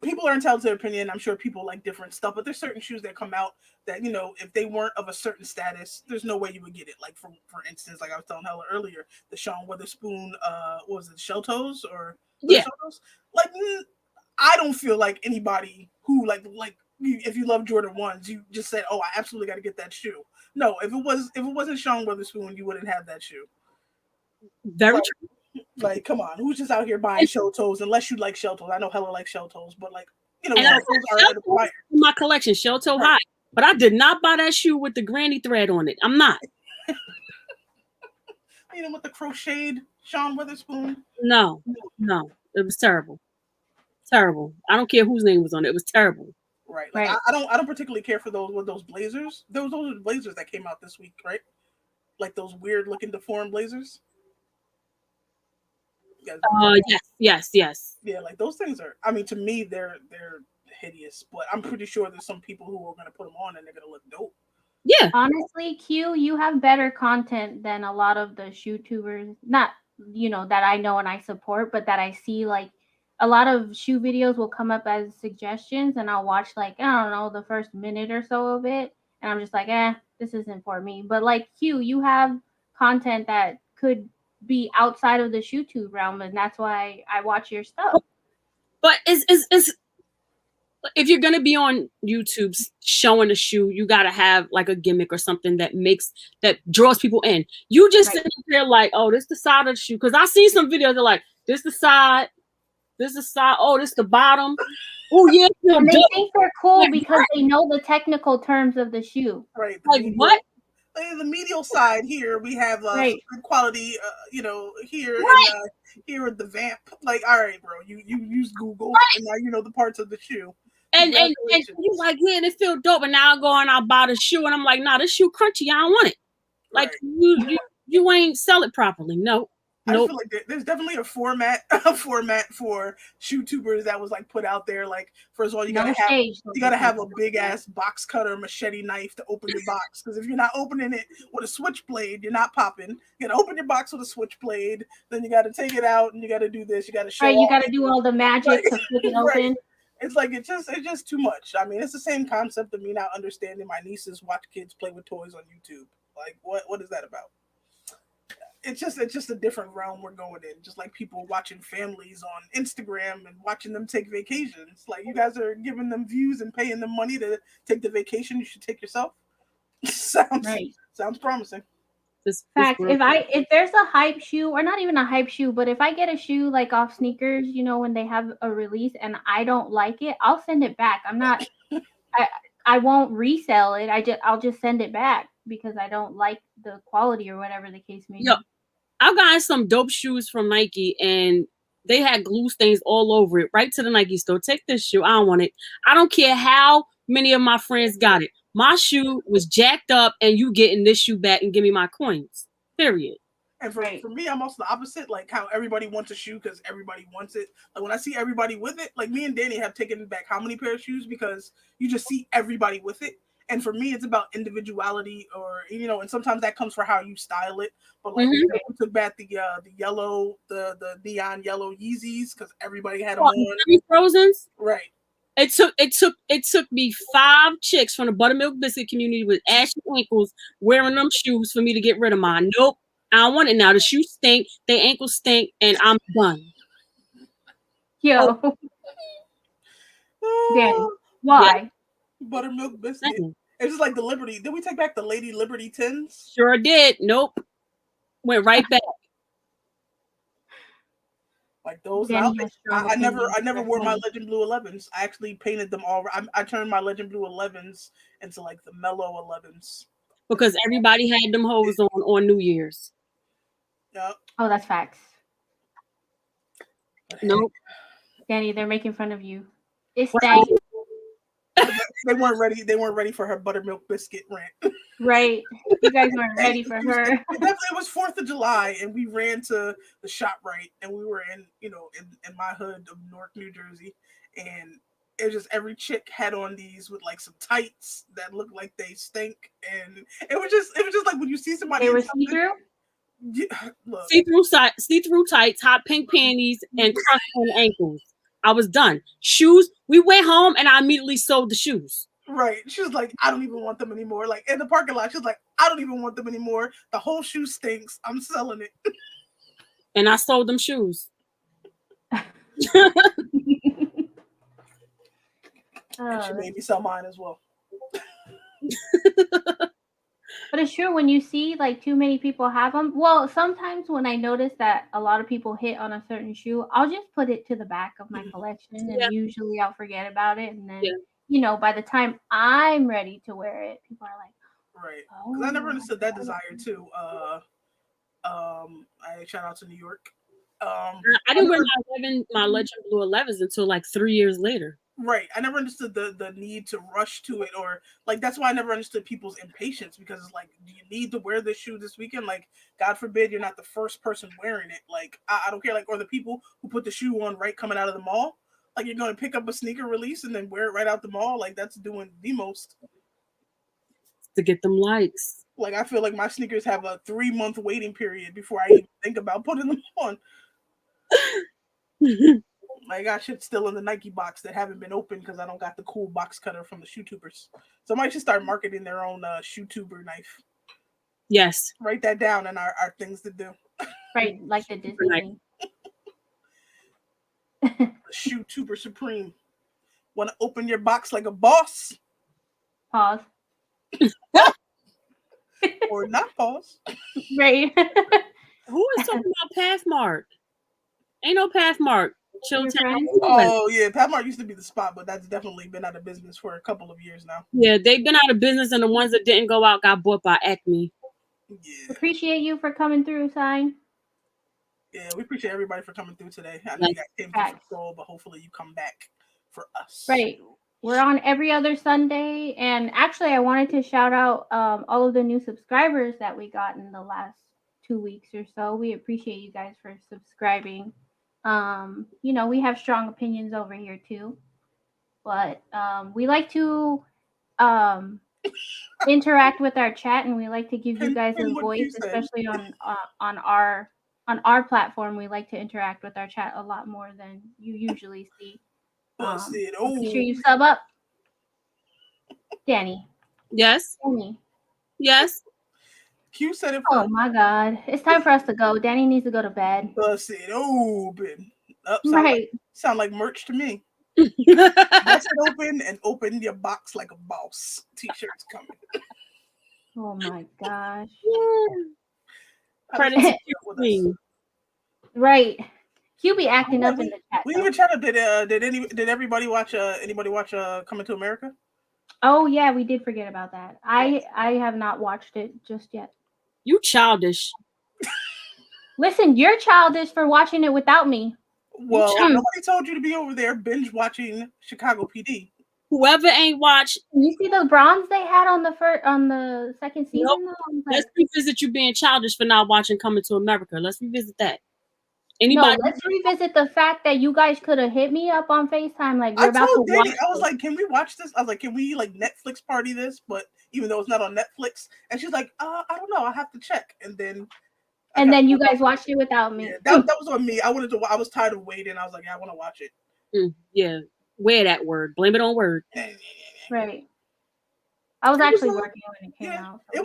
people are entitled to their opinion. I'm sure people like different stuff, but there's certain shoes that come out that, you know, if they weren't of a certain status, there's no way you would get it. Like for instance, like I was telling Hella earlier, the Sean Witherspoon, what was it, Shell Toes or Yeah. Shell Toes? Like, I don't feel like anybody who like if you love Jordan 1s, you just said, oh, I absolutely got to get that shoe. No, if it wasn't Sean Witherspoon, you wouldn't have that shoe. Very true. Like, come on, who's just out here buying Shell Toes? Unless you like Shell Toes, I know Hella like Shell Toes, but like, you know, Shell Toes are in my collection, Shell Toe High. But I did not buy that shoe with the granny thread on it. I'm not. You know, with the crocheted Sean Witherspoon. No, it was terrible. Terrible. I don't care whose name was on it. It was terrible. Right. Like, right. I don't particularly care for those blazers. Those are the blazers that came out this week, right? Like those weird looking deformed blazers. Yes. Yeah, like those things are, I mean, to me they're hideous, but I'm pretty sure there's some people who are gonna put them on and they're gonna look dope. Yeah. Honestly, Q, you have better content than a lot of the shoe tubers. Not, you know, that I know and I support, but that I see. Like a lot of shoe videos will come up as suggestions and I'll watch like, I don't know, the first minute or so of it. And I'm just like, this isn't for me. But like Q, you have content that could be outside of the shoe tube realm, and that's why I watch your stuff. But is if you're gonna be on YouTube showing a shoe, you gotta have like a gimmick or something that draws people in. You just sit there like, oh, this is the side of the shoe. Because I see some videos that are like, this is the side, oh, this is the bottom. Oh yeah. And they think they're cool because they know the technical terms of the shoe. Right. Like what? The medial side here, we have good quality, you know, here and here at the vamp. Like, all right, bro, you use Google and now you know the parts of the shoe. And you're like, yeah, it feels dope. And now I go and I buy the shoe and I'm like, nah, this shoe crunchy. I don't want it. Like you ain't sell it properly. No. I feel like there's definitely a format for shoe tubers that was like put out there. Like, first of all, you gotta have a big ass box cutter machete knife to open your box. Because if you're not opening it with a switchblade, you're not popping. You gotta open your box with a switchblade. Then you gotta take it out and you gotta do this. You gotta show. You gotta do all the magic to flip it open. It's like it's just too much. I mean, it's the same concept of me not understanding my nieces watch kids play with toys on YouTube. Like, what is that about? It's just a different realm we're going in. Just like people watching families on Instagram and watching them take vacations. Like, you guys are giving them views and paying them money to take the vacation you should take yourself. Sounds promising. Facts. If there's a hype shoe, or not even a hype shoe, but if I get a shoe like off sneakers, you know, when they have a release and I don't like it, I'll send it back. I'm not I won't resell it. I'll just send it back because I don't like the quality or whatever the case may be. I've gotten some dope shoes from Nike and they had glue stains all over it, right to the Nike store. Take this shoe. I don't want it. I don't care how many of my friends got it. My shoe was jacked up and you getting this shoe back and give me my coins. Period. And for me, I'm also the opposite. Like how everybody wants a shoe because everybody wants it. Like when I see everybody with it, like me and Danny have taken back how many pair of shoes because you just see everybody with it. And for me, it's about individuality, or you know, and sometimes that comes for how you style it. But like we took back the yellow, the neon yellow Yeezys because everybody had them on. Frozens, right? It took me 5 chicks from the buttermilk biscuit community with ashy ankles wearing them shoes for me to get rid of mine. Nope, I don't want it now. The shoes stink, their ankles stink, and I'm done. Yo, Danny, why? Yeah. Buttermilk biscuit. It's just like the Liberty. Did we take back the Lady Liberty tins? Sure did. Nope. Went right back. Like those. I never wore my Legend Blue 11s. I actually painted them all. I turned my Legend Blue 11s into like the mellow 11s. Because everybody had them hoes on New Year's. Yep. Oh, that's facts. Nope. Danny, they're making fun of you. It's that. They weren't ready. They weren't ready for her buttermilk biscuit rant. Right. You guys weren't ready for her. It was 4th of July, and we ran to the ShopRite, and we were in my hood of Newark, New Jersey, and it was just every chick had on these with like some tights that looked like they stink, and it was just like when you see somebody. They were see-through. See-through tights, hot pink panties, and crushed on ankles. I was done. Shoes, we went home and I immediately sold the shoes. Right. She was like, I don't even want them anymore. Like in the parking lot, she was like, I don't even want them anymore. The whole shoe stinks. I'm selling it. And I sold them shoes. She made me sell mine as well. But it's true when you see like too many people have them. Well, sometimes when I notice that a lot of people hit on a certain shoe, I'll just put it to the back of my collection, and usually I'll forget about it. And then, you know, by the time I'm ready to wear it, people are like, right. Because I never understood that desire too. I shout out to New York. I didn't wear my Legend Blue 11s until like 3 years later. Right. I never understood the need to rush to it, or like that's why I never understood people's impatience, because it's like, do you need to wear this shoe this weekend? Like, God forbid you're not the first person wearing it. Like, I don't care. Like, or the people who put the shoe on right coming out of the mall. Like, you're going to pick up a sneaker release and then wear it right out the mall. Like, that's doing the most. To get them likes. Like, I feel like my sneakers have a 3-month waiting period before I even think about putting them on. I got shit still in the Nike box that haven't been opened because I don't got the cool box cutter from the shoe tubers. Somebody should start marketing their own shoe tuber knife. Yes. Write that down in our things to do. Right, like the Disney thing. Shoe tuber supreme. Want to open your box like a boss? Pause. Or not pause. Right. Who is talking about Pathmark? Ain't no Pathmark. Oh yeah, Pathmark used to be the spot, but that's definitely been out of business for a couple of years now. Yeah, they've been out of business, and the ones that didn't go out got bought by Acme. Yeah. Appreciate you for coming through, Sign. Yeah, we appreciate everybody for coming through today. I know you guys came through for Troll, but hopefully you come back for us. Right. We're on every other Sunday, and actually I wanted to shout out all of the new subscribers that we got in the last 2 weeks or so. We appreciate you guys for subscribing. You know, we have strong opinions over here too, but we like to interact with our chat, and we like to give you guys a voice, especially on our platform. We like to interact with our chat a lot more than you usually see. Make sure you sub up, Danny. Yes. Danny. Yes. Q said it. Oh my God! It's time for us to go. Danny needs to go to bed. Bust it open. Right. Sound like merch to me. Bust it open and open your box like a boss. T-shirts coming. Oh my gosh. Right. Q be acting up in the chat. We even chatted. Did everybody watch Coming to America? Oh yeah, we did forget about that. I have not watched it just yet. You childish. Listen, you're childish for watching it without me. Well, nobody told you to be over there binge watching Chicago PD. Whoever ain't watched, you see the bronze they had on the second season. Nope. Let's revisit you being childish for not watching Coming to America. Let's revisit that. Anybody? No, let's revisit the fact that you guys could have hit me up on FaceTime. Like we're about to watch. I was like, "Can we watch this?" I was like, "Can we like Netflix party this?" But even though it's not on Netflix, and she's like, "I don't know. I have to check." And then you guys watched it without me. Yeah, that was on me. I was tired of waiting. I was like, "Yeah, I want to watch it." Yeah, wear that word. Blame it on word. Right. I was actually working when it came out. So.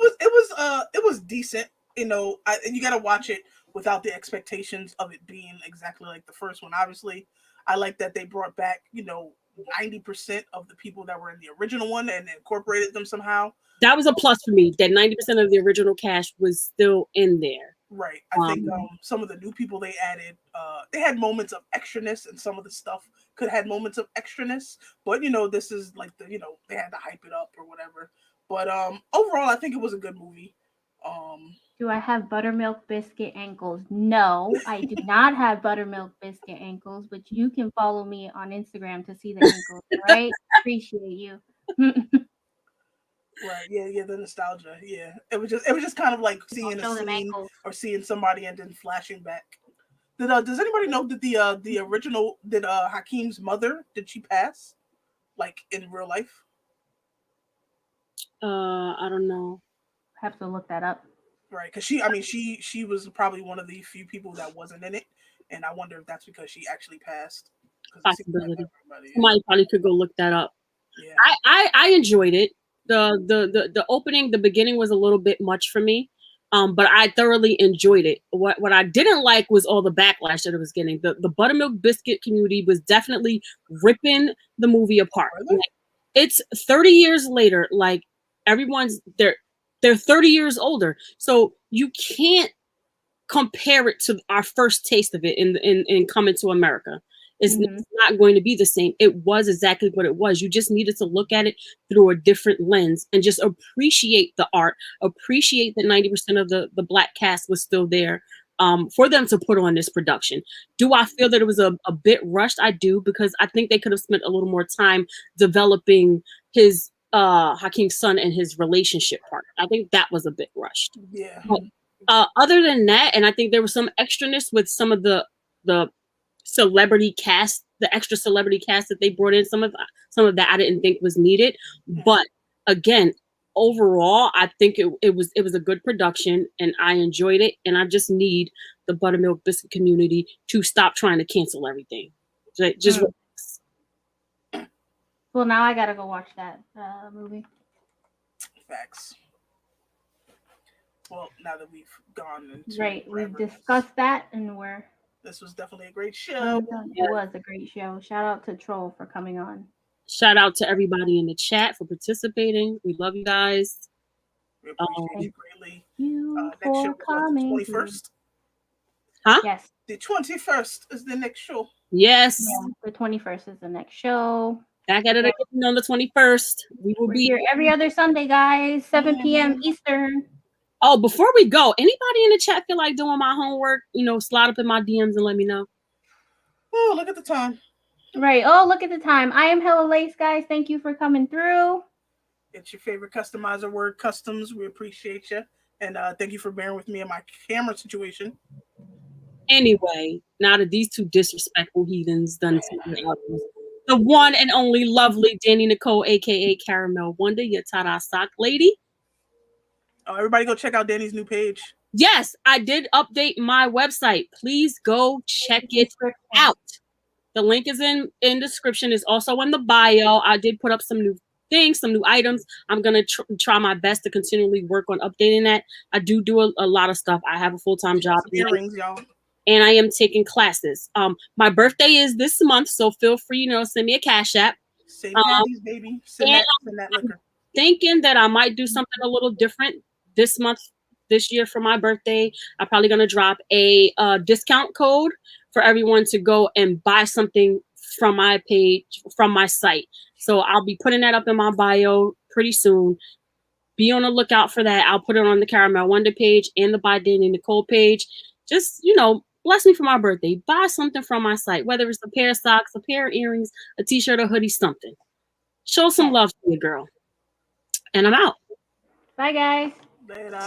It was decent. You know, and you got to watch it without the expectations of it being exactly like the first one. Obviously, I like that they brought back, 90% of the people that were in the original one and incorporated them somehow. That was a plus for me, that 90% of the original cast was still in there. Right. I think some of the new people they added, they had moments of extraness, and some of the stuff could have had moments of extraness. But, this is like they had to hype it up or whatever. But overall, I think it was a good movie. Do I have buttermilk biscuit ankles? No, I do not have buttermilk biscuit ankles, but you can follow me on Instagram to see the ankles, right? Appreciate you. Right, yeah, the nostalgia. Yeah. It was just kind of like seeing a scene or seeing somebody and then flashing back. Does anybody know that the original Hakeem's mother, did she pass? Like in real life? I don't know. Have to look that up. Right, because she was probably one of the few people that wasn't in it, and I wonder if that's because she actually passed. Possibility. Somebody probably could go look that up. Yeah. I enjoyed it. The opening, the beginning was a little bit much for me. But I thoroughly enjoyed it. What I didn't like was all the backlash that it was getting. The buttermilk biscuit community was definitely ripping the movie apart. Like, it's 30 years later. Like everyone's they're 30 years older, so you can't compare it to our first taste of it in Coming to America. It's not going to be the same. It was exactly what it was. You just needed to look at it through a different lens and just appreciate the art, appreciate that 90% of the Black cast was still there for them to put on this production. Do I feel that it was a bit rushed? I do, because I think they could have spent a little more time developing his Hakeem's son and his relationship part. I think that was a bit rushed. Yeah. But, other than that, and I think there was some extraness with some of the celebrity cast, the extra celebrity cast that they brought in. Some of that I didn't think was needed, but again, overall, I think it was a good production, and I enjoyed it. And I just need the buttermilk biscuit community to stop trying to cancel everything. Just well, now I gotta go watch that movie. Facts. Well, now that we've gone into we've discussed that, and this was definitely a great show. It was a great show. Shout out to Troll for coming on. Shout out to everybody in the chat for participating. We love you guys. We appreciate you greatly. Next show is the 21st. Huh? Yes. The 21st is the next show. Yes. Yeah, the 21st is the next show. Back at it again on the 21st. We will be here every other Sunday, guys, 7 p.m. Eastern. Oh, before we go, anybody in the chat feel like doing my homework? Slide up in my DMs and let me know. Oh, look at the time. Right. Oh, look at the time. I am hella lace, guys. Thank you for coming through. It's your favorite customizer, Word Customs. We appreciate you. And thank you for bearing with me in my camera situation. Anyway, now that these two disrespectful heathens done something else, the one and only lovely Danny Nicole, a.k.a. Caramel Wonder, your Tada Sock lady. Oh, everybody go check out Danny's new page. Yes, I did update my website. Please go check it out. The link is in description. It's also in the bio. I did put up some new things, some new items. I'm going to try my best to continually work on updating that. I do a lot of stuff. I have a full-time job. Earrings, y'all. And I am taking classes. My birthday is this month, so feel free, send me a Cash App. Save panties, baby. Send that liquor. Thinking that I might do something a little different this year for my birthday. I'm probably going to drop a discount code for everyone to go and buy something from my page, from my site. So I'll be putting that up in my bio pretty soon. Be on the lookout for that. I'll put it on the Caramel Wonder page and the By Danny Nicole page. Just, bless me for my birthday. Buy something from my site, whether it's a pair of socks, a pair of earrings, a t-shirt, a hoodie, something. Show some love to your girl. And I'm out. Bye, guys. Later.